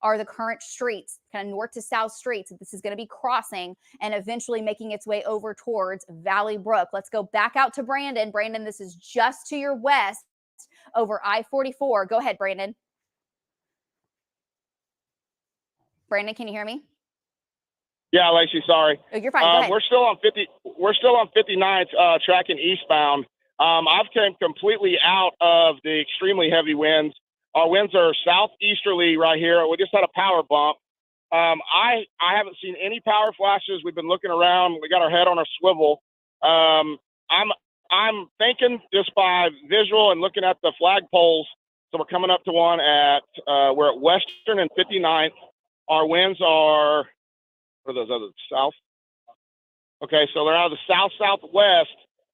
Speaker 2: are the current streets, kind of north to south streets that this is going to be crossing and eventually making its way over towards Valley Brook. Let's go back out to Brandon. Brandon, this is just to your west over I-44. Go ahead, Brandon. Brandon, can you hear me?
Speaker 7: Yeah, Lacey, sorry.
Speaker 2: Oh, you're fine. Go ahead.
Speaker 7: We're still on 59th, tracking eastbound. I've came completely out of the extremely heavy winds. Our winds are southeasterly right here. We just had a power bump. I haven't seen any power flashes. We've been looking around. We got our head on our swivel. I'm thinking just by visual and looking at the flagpoles. So we're coming up to one at we're at Western and 59th. Our winds are, what are those other, south? Okay, so they're out of the south-southwest.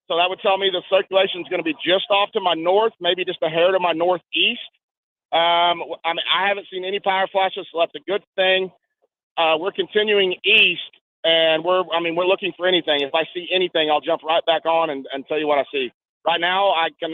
Speaker 7: So that would tell me the circulation is going to be just off to my north, maybe just a hair to my northeast. I mean, I haven't seen any power flashes, so that's a good thing. We're continuing east, and we're looking for anything. If I see anything, I'll jump right back on and tell you what I see. Right now, I do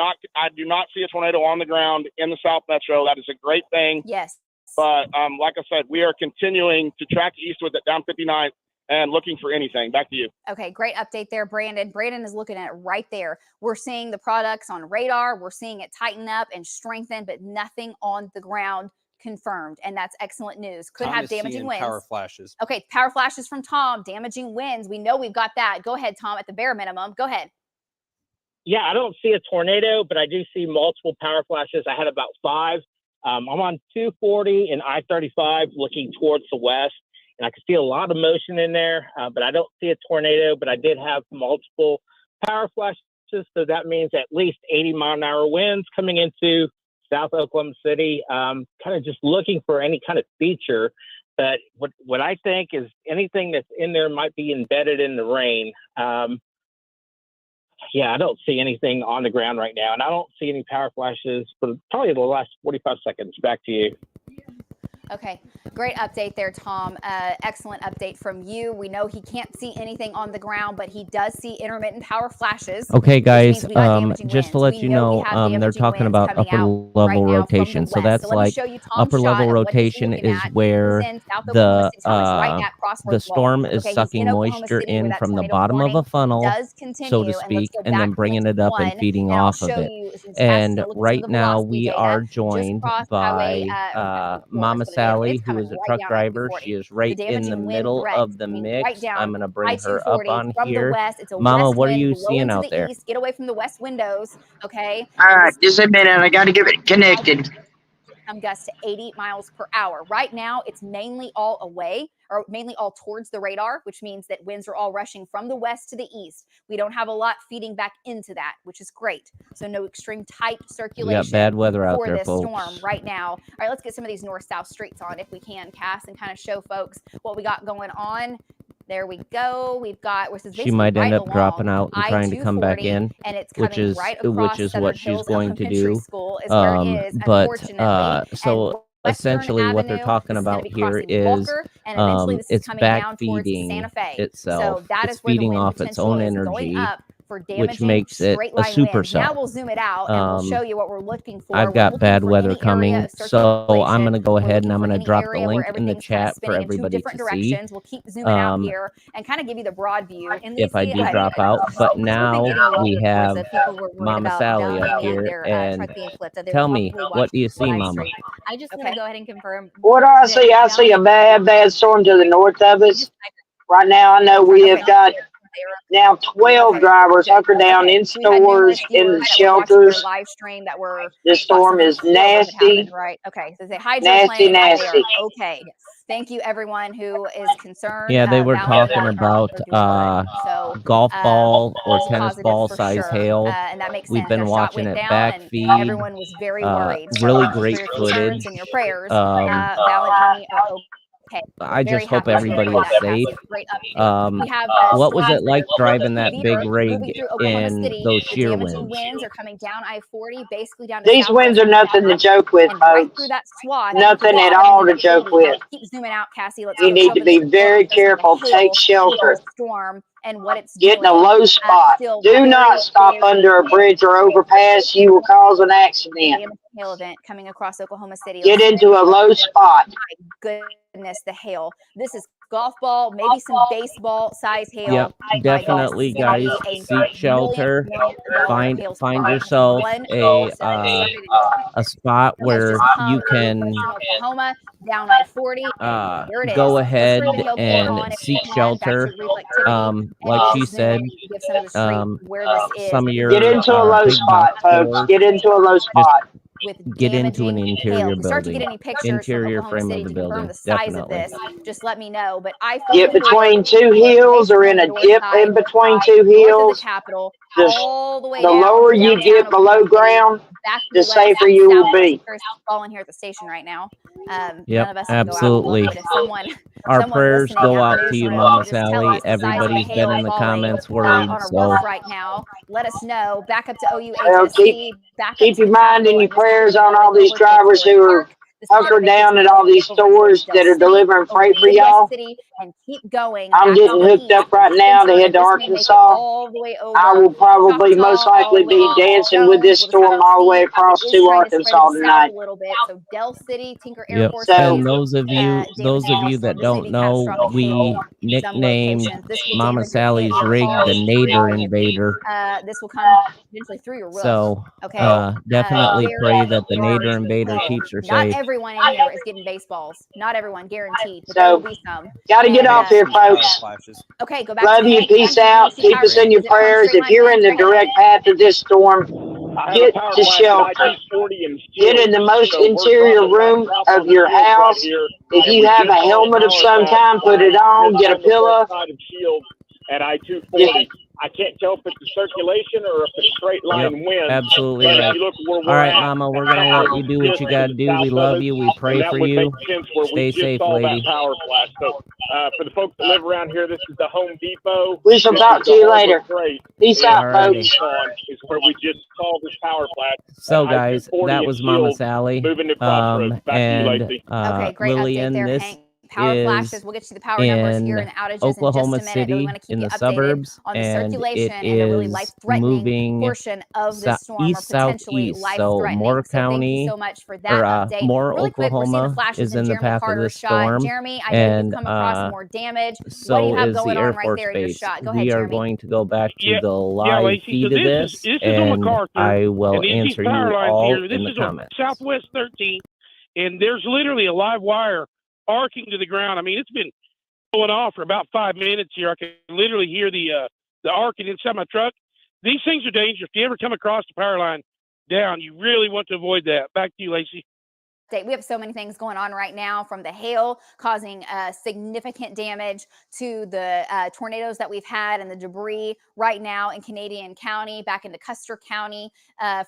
Speaker 7: not see a tornado on the ground in the South Metro. That is a great thing.
Speaker 2: Yes.
Speaker 7: But like I said, we are continuing to track eastward down 59th and looking for anything. Back to you.
Speaker 2: Okay, great update there, Brandon. Brandon is looking at it right there. We're seeing the products on radar. We're seeing it tighten up and strengthen, but nothing on the ground confirmed. And that's excellent news. Could have damaging winds.
Speaker 3: Power flashes.
Speaker 2: Okay, power flashes from Tom, damaging winds. We know we've got that. Go ahead, Tom, at the bare minimum. Go ahead.
Speaker 4: Yeah, I don't see a tornado, but I do see multiple power flashes. I had about 5. I'm on 240 and I-35 looking towards the west, and I can see a lot of motion in there, but I don't see a tornado, but I did have multiple power flashes, so that means at least 80-mile-an-hour winds coming into South Oklahoma City. Kind of just looking for any kind of feature, but what I think is anything that's in there might be embedded in the rain. Yeah, I don't see anything on the ground right now, and I don't see any power flashes for probably the last 45 seconds. Back to you.
Speaker 2: Okay, great update there, Tom. Excellent update from you. We know he can't see anything on the ground, but he does see intermittent power flashes.
Speaker 8: Okay, guys, just to let you know, they're talking about upper level rotation. So that's like upper level rotation is where the storm is sucking moisture in from the bottom of a funnel, so to speak, and then bringing it up and feeding off of it. And right now we are joined by Mama Sally, who is a truck driver. She is right in the middle of the mix. I'm going to bring her up on here. Mama, what are you seeing out there?
Speaker 2: Get away from the west windows, okay?
Speaker 9: All right, just a minute. I got to get it connected.
Speaker 2: Gusts to 80 miles per hour. Right now, it's mainly all away, or mainly all towards the radar, which means that winds are all rushing from the west to the east. We don't have a lot feeding back into that, which is great. So no extreme tight circulation.
Speaker 8: We got bad weather out
Speaker 2: for
Speaker 8: there,
Speaker 2: this
Speaker 8: folks.
Speaker 2: Storm right now. All right, let's get some of these north-south streets on if we can, Cass, and kind of show folks what we got going on. There we go. We've got, which is
Speaker 8: she might end up dropping out and trying to come back in,
Speaker 2: and it's
Speaker 8: which is what she's going to do. So essentially what they're talking about here is it's back feeding itself. It's feeding off its own energy, which makes it a supercell.
Speaker 2: Now we'll zoom it out and we'll show you what we're looking for.
Speaker 8: I've got bad weather coming, so I'm going to go ahead and I'm going to drop the link in the chat for everybody to see.
Speaker 2: We'll keep zooming out here and kind of give you the broad view.
Speaker 8: If I do drop out, but now we have Mama Sally up here, and tell me, what do you see, Mama?
Speaker 6: I just want to go ahead and confirm.
Speaker 9: What do I see? I see a bad storm to the north of us. Right now, I know we have got now 12 drivers hunkered down in stores, in shelters. This storm is nasty.
Speaker 2: Right. Okay. So
Speaker 9: nasty.
Speaker 2: Okay. Thank you, everyone who is concerned.
Speaker 8: Yeah, they were talking about golf ball or tennis ball size hail.
Speaker 2: And that makes
Speaker 8: We've been watching it back feed.
Speaker 2: Everyone was very worried.
Speaker 8: Really great footage.
Speaker 2: And your prayers. Okay.
Speaker 8: I just hope everybody is safe. What was it like driving that big rig in those shear winds?
Speaker 2: Winds are coming down I-40, basically down.
Speaker 9: These winds are nothing to joke with, folks. Nothing at all to joke with.
Speaker 2: Keep zooming out, Cassie.
Speaker 9: You need to be very careful. Take shelter.
Speaker 2: Storm and what it's
Speaker 9: get in a low spot. Do not stop under a bridge or overpass. You will cause an accident.
Speaker 2: Hail event coming across Oklahoma City.
Speaker 9: Get into a low spot.
Speaker 2: Goodness, the hail. This is golf ball, maybe some baseball size hail.
Speaker 8: Yep, definitely, guys. Seek shelter. Find yourself a spot where you can
Speaker 2: down I-40.
Speaker 8: Go ahead and seek shelter. Like she said, some of your
Speaker 9: get into a low spot, folks. Get into a low spot.
Speaker 2: with
Speaker 8: get into an
Speaker 2: damaging hail.
Speaker 8: interior
Speaker 2: If we start to get
Speaker 8: building.
Speaker 2: any pictures from
Speaker 8: Interior
Speaker 2: Oklahoma
Speaker 8: frame
Speaker 2: City
Speaker 8: of the
Speaker 2: to confirm
Speaker 8: building,
Speaker 2: the size
Speaker 8: definitely.
Speaker 2: of this, just let me know. But I
Speaker 9: Get between two hills or in a dip in between two
Speaker 2: north of the
Speaker 9: hills.
Speaker 2: Capitol,
Speaker 9: The,
Speaker 2: all the way
Speaker 9: the
Speaker 2: down
Speaker 9: lower
Speaker 2: to
Speaker 9: you
Speaker 2: downtown
Speaker 9: get below
Speaker 2: Oklahoma City,
Speaker 9: ground,
Speaker 2: back to
Speaker 9: the
Speaker 2: the west,
Speaker 9: safer you will
Speaker 2: southwest.
Speaker 9: be.
Speaker 2: There's falling here at the station right now. None
Speaker 8: Yep,
Speaker 2: of us can go out and
Speaker 8: absolutely.
Speaker 2: look, but if someone
Speaker 8: Our
Speaker 2: someone
Speaker 8: prayers
Speaker 2: listening
Speaker 8: go
Speaker 2: out
Speaker 8: out
Speaker 2: the
Speaker 8: to you,
Speaker 2: newsroom
Speaker 8: Mama
Speaker 2: can just tell
Speaker 8: Sally.
Speaker 2: us the size of the
Speaker 8: Everybody's been
Speaker 2: hail
Speaker 8: in the
Speaker 2: falling
Speaker 8: comments worried,
Speaker 2: on our
Speaker 8: so
Speaker 2: roof right now. Let us know. Back up to
Speaker 9: Well,
Speaker 2: OUHSC, back up
Speaker 9: keep
Speaker 2: to
Speaker 9: your
Speaker 2: the
Speaker 9: mind and
Speaker 2: Capitol,
Speaker 9: your
Speaker 2: and this is
Speaker 9: prayers
Speaker 2: gonna
Speaker 9: on
Speaker 2: go
Speaker 9: all these
Speaker 2: over towards
Speaker 9: drivers
Speaker 2: Ford
Speaker 9: who are
Speaker 2: Park. This is gonna
Speaker 9: hunkered
Speaker 2: make its
Speaker 9: down at
Speaker 2: way
Speaker 9: all these
Speaker 2: over towards
Speaker 9: stores
Speaker 2: Del
Speaker 9: that are
Speaker 2: City,
Speaker 9: delivering
Speaker 2: over
Speaker 9: freight for
Speaker 2: Midwest
Speaker 9: y'all.
Speaker 2: City, and keep going
Speaker 9: I'm
Speaker 2: back to
Speaker 9: getting
Speaker 2: the
Speaker 9: hooked
Speaker 2: east
Speaker 9: up
Speaker 2: from
Speaker 9: right now to
Speaker 2: Spencer,
Speaker 9: head
Speaker 2: and
Speaker 9: to
Speaker 2: this may make it
Speaker 9: Arkansas.
Speaker 2: all the way
Speaker 9: I
Speaker 2: over
Speaker 9: will probably
Speaker 2: Choctaw,
Speaker 9: most
Speaker 2: all
Speaker 9: likely
Speaker 2: the way
Speaker 9: be
Speaker 2: to
Speaker 9: dancing with
Speaker 2: Jones.
Speaker 9: this
Speaker 2: We'll just have
Speaker 9: storm
Speaker 2: to
Speaker 9: all the way
Speaker 2: see.
Speaker 9: across
Speaker 2: It is
Speaker 9: to
Speaker 2: trying to spread to
Speaker 9: Arkansas
Speaker 2: the south
Speaker 9: tonight.
Speaker 2: a little bit. So Del City, Tinker Air
Speaker 8: yep.
Speaker 2: Force
Speaker 9: So
Speaker 8: And
Speaker 2: Base,
Speaker 8: those of you
Speaker 2: damaging hailstorm.
Speaker 8: that
Speaker 2: This may
Speaker 8: don't
Speaker 2: be
Speaker 8: know,
Speaker 2: catastrophic
Speaker 8: we
Speaker 2: hail in some
Speaker 8: nicknamed
Speaker 2: locations. This will
Speaker 8: Mama
Speaker 2: damage your
Speaker 8: Sally's
Speaker 2: your
Speaker 8: rig the
Speaker 2: cars,
Speaker 8: Nader
Speaker 2: trees.
Speaker 8: Invader.
Speaker 2: This will come eventually through your roof.
Speaker 8: So
Speaker 2: Okay.
Speaker 8: definitely
Speaker 2: Very
Speaker 8: pray that the
Speaker 2: large
Speaker 8: Nader Invader
Speaker 2: hail.
Speaker 8: keeps her
Speaker 2: Not
Speaker 8: safe.
Speaker 2: everyone in here is getting baseballs. Not everyone, guaranteed, but there will
Speaker 9: So
Speaker 2: be some.
Speaker 9: gotta get
Speaker 2: And
Speaker 9: off here,
Speaker 3: Power
Speaker 9: folks.
Speaker 3: flashes.
Speaker 2: okay, go back
Speaker 9: Love
Speaker 2: to
Speaker 9: you.
Speaker 2: Hank.
Speaker 9: Peace
Speaker 2: Hank,
Speaker 9: out.
Speaker 2: do you see
Speaker 9: Keep
Speaker 2: power?
Speaker 9: us in your
Speaker 2: Is it showing
Speaker 9: prayers.
Speaker 2: straight
Speaker 9: If
Speaker 2: line
Speaker 9: you're in
Speaker 2: winds
Speaker 9: the
Speaker 2: right now?
Speaker 9: direct path of this storm,
Speaker 1: I have a
Speaker 9: get
Speaker 1: power
Speaker 9: to
Speaker 1: flash at
Speaker 9: shelter.
Speaker 1: I-240 in
Speaker 9: Get in the
Speaker 1: Shields,
Speaker 9: most
Speaker 1: so we're
Speaker 9: interior
Speaker 1: dropping
Speaker 9: room
Speaker 1: drop
Speaker 9: of
Speaker 1: on the
Speaker 9: your
Speaker 1: Shields right
Speaker 9: house.
Speaker 1: here,
Speaker 9: If
Speaker 1: and
Speaker 9: you
Speaker 1: we
Speaker 9: have a
Speaker 1: just saw a
Speaker 9: helmet of
Speaker 1: power
Speaker 9: some
Speaker 1: flash
Speaker 9: kind, put it on.
Speaker 1: just
Speaker 9: Get a
Speaker 1: on the west
Speaker 9: pillow.
Speaker 1: side of Shields at I-240.
Speaker 9: Just
Speaker 1: I can't tell if it's a circulation or if it's straight
Speaker 8: Yep,
Speaker 1: line wind,
Speaker 8: absolutely
Speaker 1: but if
Speaker 8: right.
Speaker 1: you look where
Speaker 8: All
Speaker 1: we're
Speaker 8: right,
Speaker 1: at,
Speaker 8: Mama, we're
Speaker 1: a
Speaker 8: gonna let
Speaker 1: couple
Speaker 8: you
Speaker 1: of
Speaker 8: do what you
Speaker 1: fields
Speaker 8: gotta
Speaker 1: to the
Speaker 8: do. We
Speaker 1: south of
Speaker 8: love
Speaker 1: us,
Speaker 8: you. We
Speaker 1: and
Speaker 8: pray
Speaker 1: that
Speaker 8: for
Speaker 1: would make
Speaker 8: you.
Speaker 1: sense where
Speaker 8: Stay
Speaker 1: we just
Speaker 8: safe,
Speaker 1: saw
Speaker 8: lady.
Speaker 1: that power flash. So for the folks that live around here, this is the Home Depot.
Speaker 9: we shall
Speaker 1: This
Speaker 9: talk
Speaker 1: is
Speaker 9: to
Speaker 1: the
Speaker 9: you
Speaker 1: Harbor
Speaker 9: later.
Speaker 1: Freight
Speaker 9: Peace
Speaker 1: in
Speaker 9: out,
Speaker 8: Alrighty.
Speaker 9: folks.
Speaker 1: Yukon is where we just saw this power flash
Speaker 8: So
Speaker 1: at
Speaker 8: guys,
Speaker 1: I-240
Speaker 8: that
Speaker 1: in
Speaker 8: was Mama
Speaker 1: Shields,
Speaker 8: Sally.
Speaker 1: moving to Crossroads. Back to you,
Speaker 8: And
Speaker 1: Lacey.
Speaker 2: Okay, great update
Speaker 8: Lillian,
Speaker 2: there,
Speaker 8: this
Speaker 2: Hank. Power flashes.
Speaker 8: is
Speaker 2: We'll get you the power numbers here and
Speaker 8: in
Speaker 2: the outages
Speaker 8: Oklahoma
Speaker 2: in just a minute, but we want
Speaker 8: City
Speaker 2: to keep
Speaker 8: in
Speaker 2: you
Speaker 8: the
Speaker 2: updated
Speaker 8: suburbs,
Speaker 2: on the
Speaker 8: and
Speaker 2: circulation
Speaker 8: it
Speaker 2: and the really
Speaker 8: is
Speaker 2: life-threatening
Speaker 8: moving
Speaker 2: portion of this storm, or
Speaker 8: east
Speaker 2: potentially
Speaker 8: southeast. So
Speaker 2: life-threatening.
Speaker 8: Moore
Speaker 2: So thank you
Speaker 8: County
Speaker 2: so much for
Speaker 8: or
Speaker 2: that update.
Speaker 8: Moore,
Speaker 2: Really quick, we're seeing the
Speaker 8: Oklahoma
Speaker 2: flashes
Speaker 8: is
Speaker 2: in
Speaker 8: in the
Speaker 2: Jeremy
Speaker 8: path of
Speaker 2: Carter's
Speaker 8: this
Speaker 2: shot.
Speaker 8: storm,
Speaker 2: Jeremy, I know you've
Speaker 8: and
Speaker 2: come across some more damage. What do
Speaker 8: so
Speaker 2: you have
Speaker 8: is the
Speaker 2: going
Speaker 8: Air
Speaker 2: on right
Speaker 8: Force
Speaker 2: there in your
Speaker 8: Base.
Speaker 2: shot? Go ahead,
Speaker 8: We are
Speaker 2: Jeremy.
Speaker 8: going to go back to
Speaker 5: Yeah,
Speaker 8: the live
Speaker 5: Lacey. So
Speaker 8: feed of
Speaker 5: this
Speaker 8: this,
Speaker 5: is on
Speaker 8: and
Speaker 5: MacArthur,
Speaker 8: I will
Speaker 5: and these
Speaker 8: answer
Speaker 5: power
Speaker 8: you
Speaker 5: lines
Speaker 8: all
Speaker 5: here. This
Speaker 8: in the
Speaker 5: is on
Speaker 8: comments.
Speaker 5: Southwest 13, and there's literally a live wire arcing to the ground. I mean, it's been going off for about 5 minutes here. I can literally hear the arcing inside my truck. These things are dangerous. If you ever come across the power line down, you really want to avoid that. Back to you, Lacey.
Speaker 2: We have so many things going on right now, from the hail causing significant damage to the tornadoes that we've had and the debris right now in Canadian County, back into Custer County,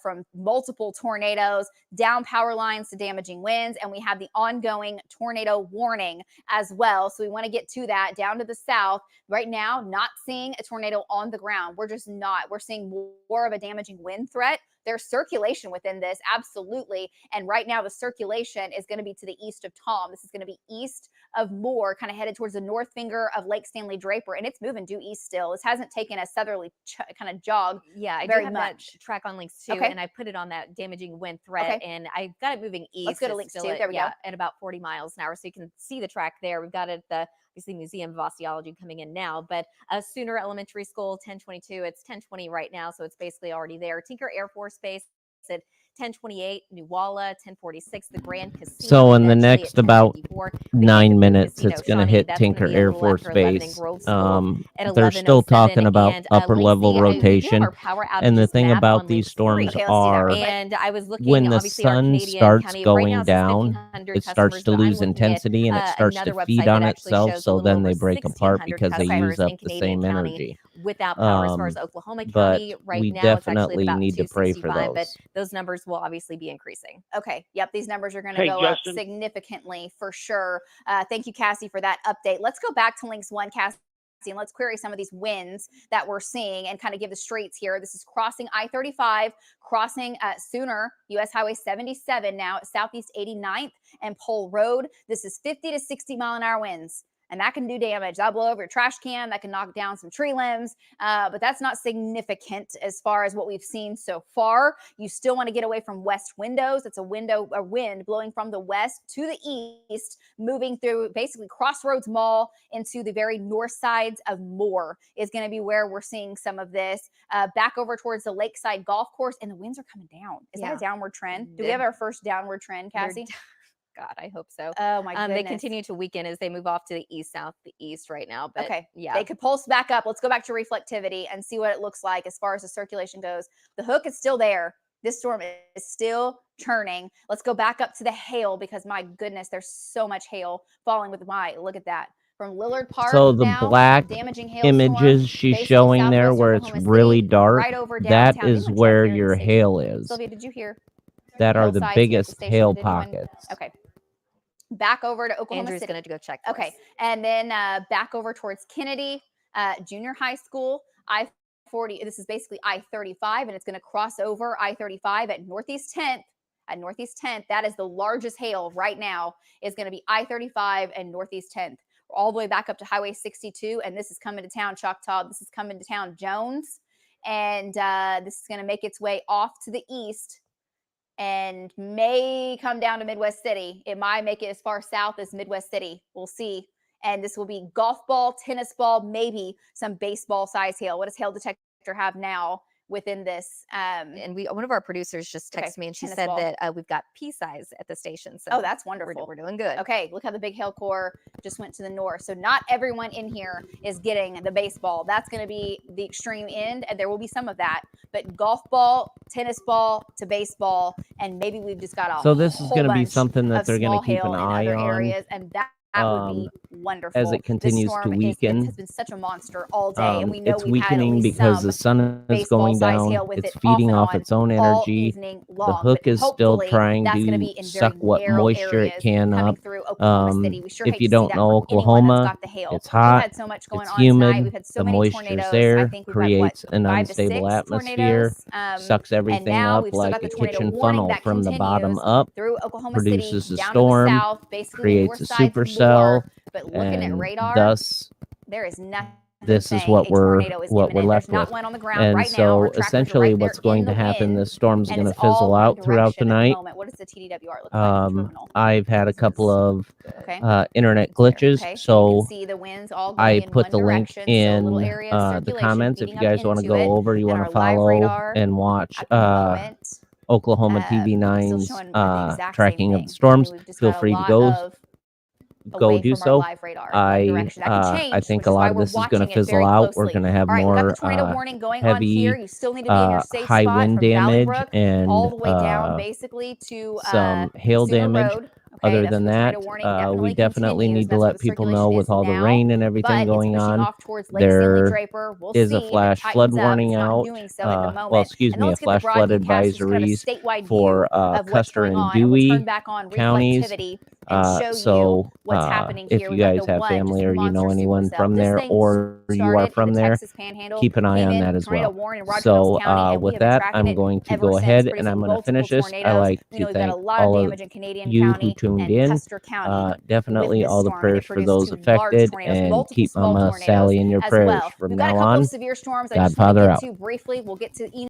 Speaker 2: from multiple tornadoes, down power lines to damaging winds. And we have the ongoing tornado warning as well. So we want to get to that. Down to the south right now, not seeing a tornado on the ground. We're just not. We're seeing more of a damaging wind threat. There's circulation within this, absolutely. And right now, the circulation is going to be to the east of Tom. This is going to be east of Moore, kind of headed towards the north finger of Lake Stanley Draper, and it's moving due east still. This hasn't taken a southerly kind of jog.
Speaker 6: Yeah, I
Speaker 2: very
Speaker 6: do have
Speaker 2: much.
Speaker 6: that track on links too,
Speaker 2: Okay.
Speaker 6: and I put it on that damaging wind threat, and I've got it moving east.
Speaker 2: Let's go to
Speaker 6: It's
Speaker 2: links
Speaker 6: still
Speaker 2: too.
Speaker 6: at,
Speaker 2: There we go.
Speaker 6: At about 40 miles an hour, so you can see the track there. We've got it at the obviously Museum of Osteology coming in now, but Sooner Elementary School 1022. It's 1020 right now, so it's basically already there. Tinker Air Force Base at 1028, Nuwala 1046, the Grand Casino.
Speaker 8: So in the
Speaker 6: eventually
Speaker 8: next
Speaker 6: at
Speaker 8: about
Speaker 6: 1054, the
Speaker 8: 9
Speaker 6: Hampton
Speaker 8: minutes,
Speaker 6: Casino,
Speaker 8: it's going to
Speaker 6: Shawnee,
Speaker 8: hit
Speaker 6: that's gonna
Speaker 8: Tinker
Speaker 6: be a
Speaker 8: Air
Speaker 6: little
Speaker 8: Force
Speaker 6: after 11 in
Speaker 8: Base.
Speaker 6: Grove School at
Speaker 8: They're still
Speaker 6: 11:07.
Speaker 8: talking about
Speaker 6: And,
Speaker 8: upper level
Speaker 6: Lacey, we do have
Speaker 8: rotation.
Speaker 6: our power
Speaker 8: And the
Speaker 6: outages
Speaker 8: thing
Speaker 6: map
Speaker 8: about
Speaker 6: on
Speaker 8: these
Speaker 6: links
Speaker 8: storms
Speaker 6: 3.
Speaker 2: Okay, let's do that
Speaker 8: are
Speaker 2: real quick.
Speaker 6: And I was looking,
Speaker 8: when the
Speaker 6: obviously, our
Speaker 8: sun
Speaker 6: Canadian
Speaker 8: starts
Speaker 6: County. Right
Speaker 8: going
Speaker 6: now, it says
Speaker 8: down,
Speaker 6: 1,500
Speaker 8: it starts
Speaker 6: customers,
Speaker 8: to
Speaker 6: but I'm
Speaker 8: lose
Speaker 6: looking
Speaker 8: intensity and it
Speaker 6: at
Speaker 8: starts
Speaker 6: another
Speaker 8: to
Speaker 6: website
Speaker 8: feed
Speaker 6: that
Speaker 8: on
Speaker 6: actually
Speaker 8: itself.
Speaker 6: shows a
Speaker 8: So
Speaker 6: little
Speaker 8: then
Speaker 6: over
Speaker 8: they break apart
Speaker 6: 1,600
Speaker 8: because they use
Speaker 6: customers
Speaker 8: up
Speaker 6: in
Speaker 8: the
Speaker 6: Canadian
Speaker 8: same
Speaker 6: County
Speaker 8: energy.
Speaker 6: without power. As far as Oklahoma
Speaker 8: But
Speaker 6: County, right
Speaker 8: we
Speaker 6: now, it's actually at
Speaker 8: definitely
Speaker 6: about
Speaker 8: need to pray for
Speaker 6: 265, but
Speaker 8: those.
Speaker 6: those numbers will obviously be increasing.
Speaker 2: Okay. Yep. These numbers are going to
Speaker 5: Hey,
Speaker 2: go up
Speaker 5: Justin.
Speaker 2: significantly for sure. Thank you, Cassie, for that update. Let's go back to links 1, Cassie, and let's query some of these winds that we're seeing and kind of give the streets here. This is crossing I-35, crossing Sooner, US Highway 77 now at Southeast 89th and Pole Road. This is 50 to 60 mile an hour winds. And that can do damage. That'll blow over your trash can. That can knock down some tree limbs. But that's not significant as far as what we've seen so far. You still want to get away from west windows. It's a wind blowing from the west to the east, moving through basically Crossroads Mall into the very north sides of Moore is going to be where we're seeing some of this. Back over towards the Lakeside Golf Course, and the winds are coming down. Is that a downward trend? Do we have our first downward trend, Cassie?
Speaker 6: God, I hope so.
Speaker 2: Oh my goodness.
Speaker 6: They continue to weaken as they move off to the east, south, the east right now. But
Speaker 2: okay,
Speaker 6: yeah,
Speaker 2: they could pulse back up. Let's go back to reflectivity and see what it looks like as far as the circulation goes. The hook is still there. This storm is still churning. Let's go back up to the hail because my goodness, there's so much hail falling with look at that. From Lillard Park.
Speaker 8: So the
Speaker 2: now,
Speaker 8: black
Speaker 2: damaging
Speaker 8: images she's showing there where it's really dark,
Speaker 2: right over
Speaker 8: that
Speaker 2: downtown.
Speaker 8: is where your hail is.
Speaker 2: Sylvia, did you hear?
Speaker 8: That are the
Speaker 2: size
Speaker 8: biggest
Speaker 2: station,
Speaker 8: hail
Speaker 2: did anyone-
Speaker 8: pockets.
Speaker 2: Okay. Back over to Oklahoma
Speaker 6: Andrew's
Speaker 2: City.
Speaker 6: going to go check. for
Speaker 2: Okay.
Speaker 6: us.
Speaker 2: And then back over towards Kennedy Junior High School, I-40. This is basically I-35, and it's going to cross over I-35 at Northeast 10th. At Northeast 10th, that is the largest hail right now, is going to be I-35 and Northeast 10th. All the way back up to Highway 62, and this is coming to town, Choctaw. This is coming to town, Jones. And this is going to make its way off to the east and may come down to Midwest City. It might make it as far south as Midwest City. We'll see. And this will be golf ball, tennis ball, maybe some baseball size hail. What does hail detector have now within this?
Speaker 6: And one of our producers just texted me, and she
Speaker 2: tennis
Speaker 6: said
Speaker 2: ball.
Speaker 6: that we've got pea size at the station. So
Speaker 2: Oh, that's wonderful.
Speaker 6: we're doing good.
Speaker 2: Okay, look how the big hail core just went to the north. So not everyone in here is getting the baseball. That's going to be the extreme end, and there will be some of that. But golf ball, tennis ball to baseball, and maybe we've just got a
Speaker 8: So this is
Speaker 2: whole
Speaker 8: going to be
Speaker 2: bunch
Speaker 8: something that
Speaker 2: of
Speaker 8: they're going
Speaker 2: small
Speaker 8: to keep
Speaker 2: hail
Speaker 8: an
Speaker 2: in
Speaker 8: eye
Speaker 2: other
Speaker 8: on
Speaker 2: areas, and that would be wonderful.
Speaker 8: as it continues
Speaker 2: This
Speaker 8: to
Speaker 2: storm
Speaker 8: weaken.
Speaker 2: has been such a monster all day, and we know
Speaker 8: It's
Speaker 2: we've had at
Speaker 8: weakening
Speaker 2: least
Speaker 8: because
Speaker 2: some
Speaker 8: the sun is
Speaker 2: baseball
Speaker 8: going
Speaker 2: size
Speaker 8: down.
Speaker 2: hail with
Speaker 8: It's
Speaker 2: it
Speaker 8: feeding
Speaker 2: off
Speaker 8: off
Speaker 2: and
Speaker 8: its own
Speaker 2: on all
Speaker 8: energy.
Speaker 2: evening long.
Speaker 8: The hook
Speaker 2: But
Speaker 8: is still
Speaker 2: hopefully
Speaker 8: trying
Speaker 2: that's gonna
Speaker 8: to
Speaker 2: be in
Speaker 8: suck
Speaker 2: very
Speaker 8: what
Speaker 2: narrow
Speaker 8: moisture it
Speaker 2: areas
Speaker 8: can
Speaker 2: coming
Speaker 8: up.
Speaker 2: through Oklahoma City. We sure
Speaker 8: If
Speaker 2: hate
Speaker 8: you
Speaker 2: to see
Speaker 8: don't
Speaker 2: that
Speaker 8: know
Speaker 2: from anyone that's
Speaker 8: Oklahoma,
Speaker 2: got the hail.
Speaker 8: it's hot,
Speaker 2: We've had so much going
Speaker 8: it's
Speaker 2: on tonight.
Speaker 8: humid,
Speaker 2: We've had so
Speaker 8: the
Speaker 2: many
Speaker 8: moisture's
Speaker 2: tornadoes. I
Speaker 8: there,
Speaker 2: think we've had, what,
Speaker 8: creates an
Speaker 2: 5 to 6
Speaker 8: unstable atmosphere,
Speaker 2: tornadoes.
Speaker 8: sucks
Speaker 2: And
Speaker 8: everything
Speaker 2: now
Speaker 8: up
Speaker 2: we've still
Speaker 8: like
Speaker 2: got the
Speaker 8: a
Speaker 2: tornado
Speaker 8: kitchen
Speaker 2: warning
Speaker 8: funnel
Speaker 2: that
Speaker 8: from the bottom
Speaker 2: continues
Speaker 8: up,
Speaker 2: through Oklahoma
Speaker 8: produces
Speaker 2: City,
Speaker 8: a
Speaker 2: down
Speaker 8: storm,
Speaker 2: to the south, basically the
Speaker 8: creates
Speaker 2: north
Speaker 8: a
Speaker 2: side's
Speaker 8: supercell,
Speaker 2: more. But looking at
Speaker 8: and
Speaker 2: radar,
Speaker 8: thus
Speaker 2: there is nothing.
Speaker 8: this is
Speaker 2: saying
Speaker 8: what
Speaker 2: a
Speaker 8: we're
Speaker 2: tornado is
Speaker 8: what we're
Speaker 2: imminent.
Speaker 8: left
Speaker 2: There's not
Speaker 8: with.
Speaker 2: one on the ground
Speaker 8: And
Speaker 2: right now.
Speaker 8: so
Speaker 2: Our trackers are
Speaker 8: essentially
Speaker 2: right there
Speaker 8: what's going
Speaker 2: in
Speaker 8: to
Speaker 2: the
Speaker 8: happen,
Speaker 2: wind,
Speaker 8: this storm's
Speaker 2: and
Speaker 8: going to
Speaker 2: it's all
Speaker 8: fizzle
Speaker 2: one
Speaker 8: out throughout the
Speaker 2: direction at
Speaker 8: night.
Speaker 2: moment. What does the TDWR look like in the terminal?
Speaker 8: I've had a couple of
Speaker 2: Okay.
Speaker 8: internet glitches,
Speaker 2: Okay, so you
Speaker 8: so
Speaker 2: can see the winds all
Speaker 8: I
Speaker 2: going in
Speaker 8: put
Speaker 2: one
Speaker 8: the link
Speaker 2: direction. So a little
Speaker 8: in
Speaker 2: area of
Speaker 8: the
Speaker 2: circulation
Speaker 8: comments if
Speaker 2: feeding
Speaker 8: you
Speaker 2: up
Speaker 8: guys want to
Speaker 2: into
Speaker 8: go
Speaker 2: it,
Speaker 8: over, you
Speaker 2: and
Speaker 8: want to
Speaker 2: our live
Speaker 8: follow
Speaker 2: radar
Speaker 8: and watch
Speaker 2: at the moment,
Speaker 8: Oklahoma
Speaker 2: still
Speaker 8: TV9's
Speaker 2: showing the exact
Speaker 8: tracking
Speaker 2: same
Speaker 8: of
Speaker 2: thing.
Speaker 8: the storms.
Speaker 2: We've just
Speaker 8: Feel
Speaker 2: got a
Speaker 8: free to
Speaker 2: lot
Speaker 8: go
Speaker 2: of away
Speaker 8: do
Speaker 2: from our
Speaker 8: so.
Speaker 2: live radar, one direction. That could change,
Speaker 8: I think
Speaker 2: which
Speaker 8: a
Speaker 2: is
Speaker 8: lot
Speaker 2: why
Speaker 8: of
Speaker 2: we're
Speaker 8: this is going
Speaker 2: watching
Speaker 8: to
Speaker 2: it
Speaker 8: fizzle
Speaker 2: very
Speaker 8: out.
Speaker 2: closely.
Speaker 8: We're going to have
Speaker 2: All right, we got
Speaker 8: more
Speaker 2: the tornado warning going on
Speaker 8: heavy
Speaker 2: here. You still need to be in your safe
Speaker 8: high
Speaker 2: spot
Speaker 8: wind
Speaker 2: from Valley
Speaker 8: damage
Speaker 2: Brook
Speaker 8: and
Speaker 2: all the way down basically to
Speaker 8: some hail
Speaker 2: Consumer
Speaker 8: damage.
Speaker 2: Road.
Speaker 8: Other
Speaker 2: that's
Speaker 8: than
Speaker 2: the
Speaker 8: that,
Speaker 2: tornado warning.
Speaker 8: we definitely
Speaker 2: continues.
Speaker 8: need to
Speaker 2: That's where
Speaker 8: let
Speaker 2: the
Speaker 8: people know
Speaker 2: circulation
Speaker 8: with
Speaker 2: is
Speaker 8: all the
Speaker 2: now,
Speaker 8: rain and everything
Speaker 2: but
Speaker 8: going
Speaker 2: it's pushing
Speaker 8: on,
Speaker 2: off towards Lake Stanley
Speaker 8: there
Speaker 2: Draper. We'll
Speaker 8: is
Speaker 2: see
Speaker 8: a
Speaker 2: if it
Speaker 8: flash flood
Speaker 2: tightens up.
Speaker 8: warning
Speaker 2: It's not
Speaker 8: out.
Speaker 2: doing so at the moment.
Speaker 8: Well, excuse
Speaker 2: And
Speaker 8: me, a
Speaker 2: let's get the
Speaker 8: flash flood
Speaker 2: broadcast, just kind of
Speaker 8: advisories
Speaker 2: statewide
Speaker 8: for
Speaker 2: view of what's
Speaker 8: Custer
Speaker 2: going
Speaker 8: and
Speaker 2: on, and we'll turn
Speaker 8: Dewey
Speaker 2: back on
Speaker 8: counties.
Speaker 2: reflectivity and show
Speaker 8: So
Speaker 2: you what's happening
Speaker 8: if
Speaker 2: here.
Speaker 8: you
Speaker 2: We've got
Speaker 8: guys
Speaker 2: the
Speaker 8: have
Speaker 2: one,
Speaker 8: family
Speaker 2: just
Speaker 8: or you know
Speaker 2: monster
Speaker 8: anyone
Speaker 2: supercell.
Speaker 8: from
Speaker 2: This
Speaker 8: there
Speaker 2: thing
Speaker 8: or you are
Speaker 2: started in
Speaker 8: from
Speaker 2: the
Speaker 8: there,
Speaker 2: Texas Panhandle,
Speaker 8: keep an eye
Speaker 2: came
Speaker 8: on
Speaker 2: in
Speaker 8: that as
Speaker 2: tornado
Speaker 8: well.
Speaker 2: warning in Roger
Speaker 8: So
Speaker 2: Mills County, and we
Speaker 8: with
Speaker 2: have been
Speaker 8: that,
Speaker 2: tracking
Speaker 8: I'm
Speaker 2: it
Speaker 8: going to
Speaker 2: ever
Speaker 8: go
Speaker 2: since,
Speaker 8: ahead and
Speaker 2: producing
Speaker 8: I'm going to
Speaker 2: multiple
Speaker 8: finish this. I
Speaker 2: tornadoes.
Speaker 8: like
Speaker 2: We know
Speaker 8: to
Speaker 2: we've got
Speaker 8: thank
Speaker 2: a lot
Speaker 8: all
Speaker 2: of
Speaker 8: of
Speaker 2: damage in Canadian
Speaker 8: you who
Speaker 2: County
Speaker 8: tuned
Speaker 2: and
Speaker 8: in.
Speaker 2: Custer County
Speaker 8: Definitely
Speaker 2: with
Speaker 8: all
Speaker 2: this
Speaker 8: the
Speaker 2: storm, and it
Speaker 8: prayers for
Speaker 2: produced
Speaker 8: those
Speaker 2: 2 large
Speaker 8: affected,
Speaker 2: tornadoes,
Speaker 8: and
Speaker 2: multiple
Speaker 8: keep
Speaker 2: small
Speaker 8: Mama
Speaker 2: tornadoes
Speaker 8: Sally in your
Speaker 2: as
Speaker 8: prayers
Speaker 2: well.
Speaker 8: from
Speaker 2: We've got a
Speaker 8: now
Speaker 2: couple
Speaker 8: on.
Speaker 2: of severe storms. I just want to
Speaker 8: Godfather
Speaker 2: get
Speaker 8: out.
Speaker 2: to briefly. We'll get to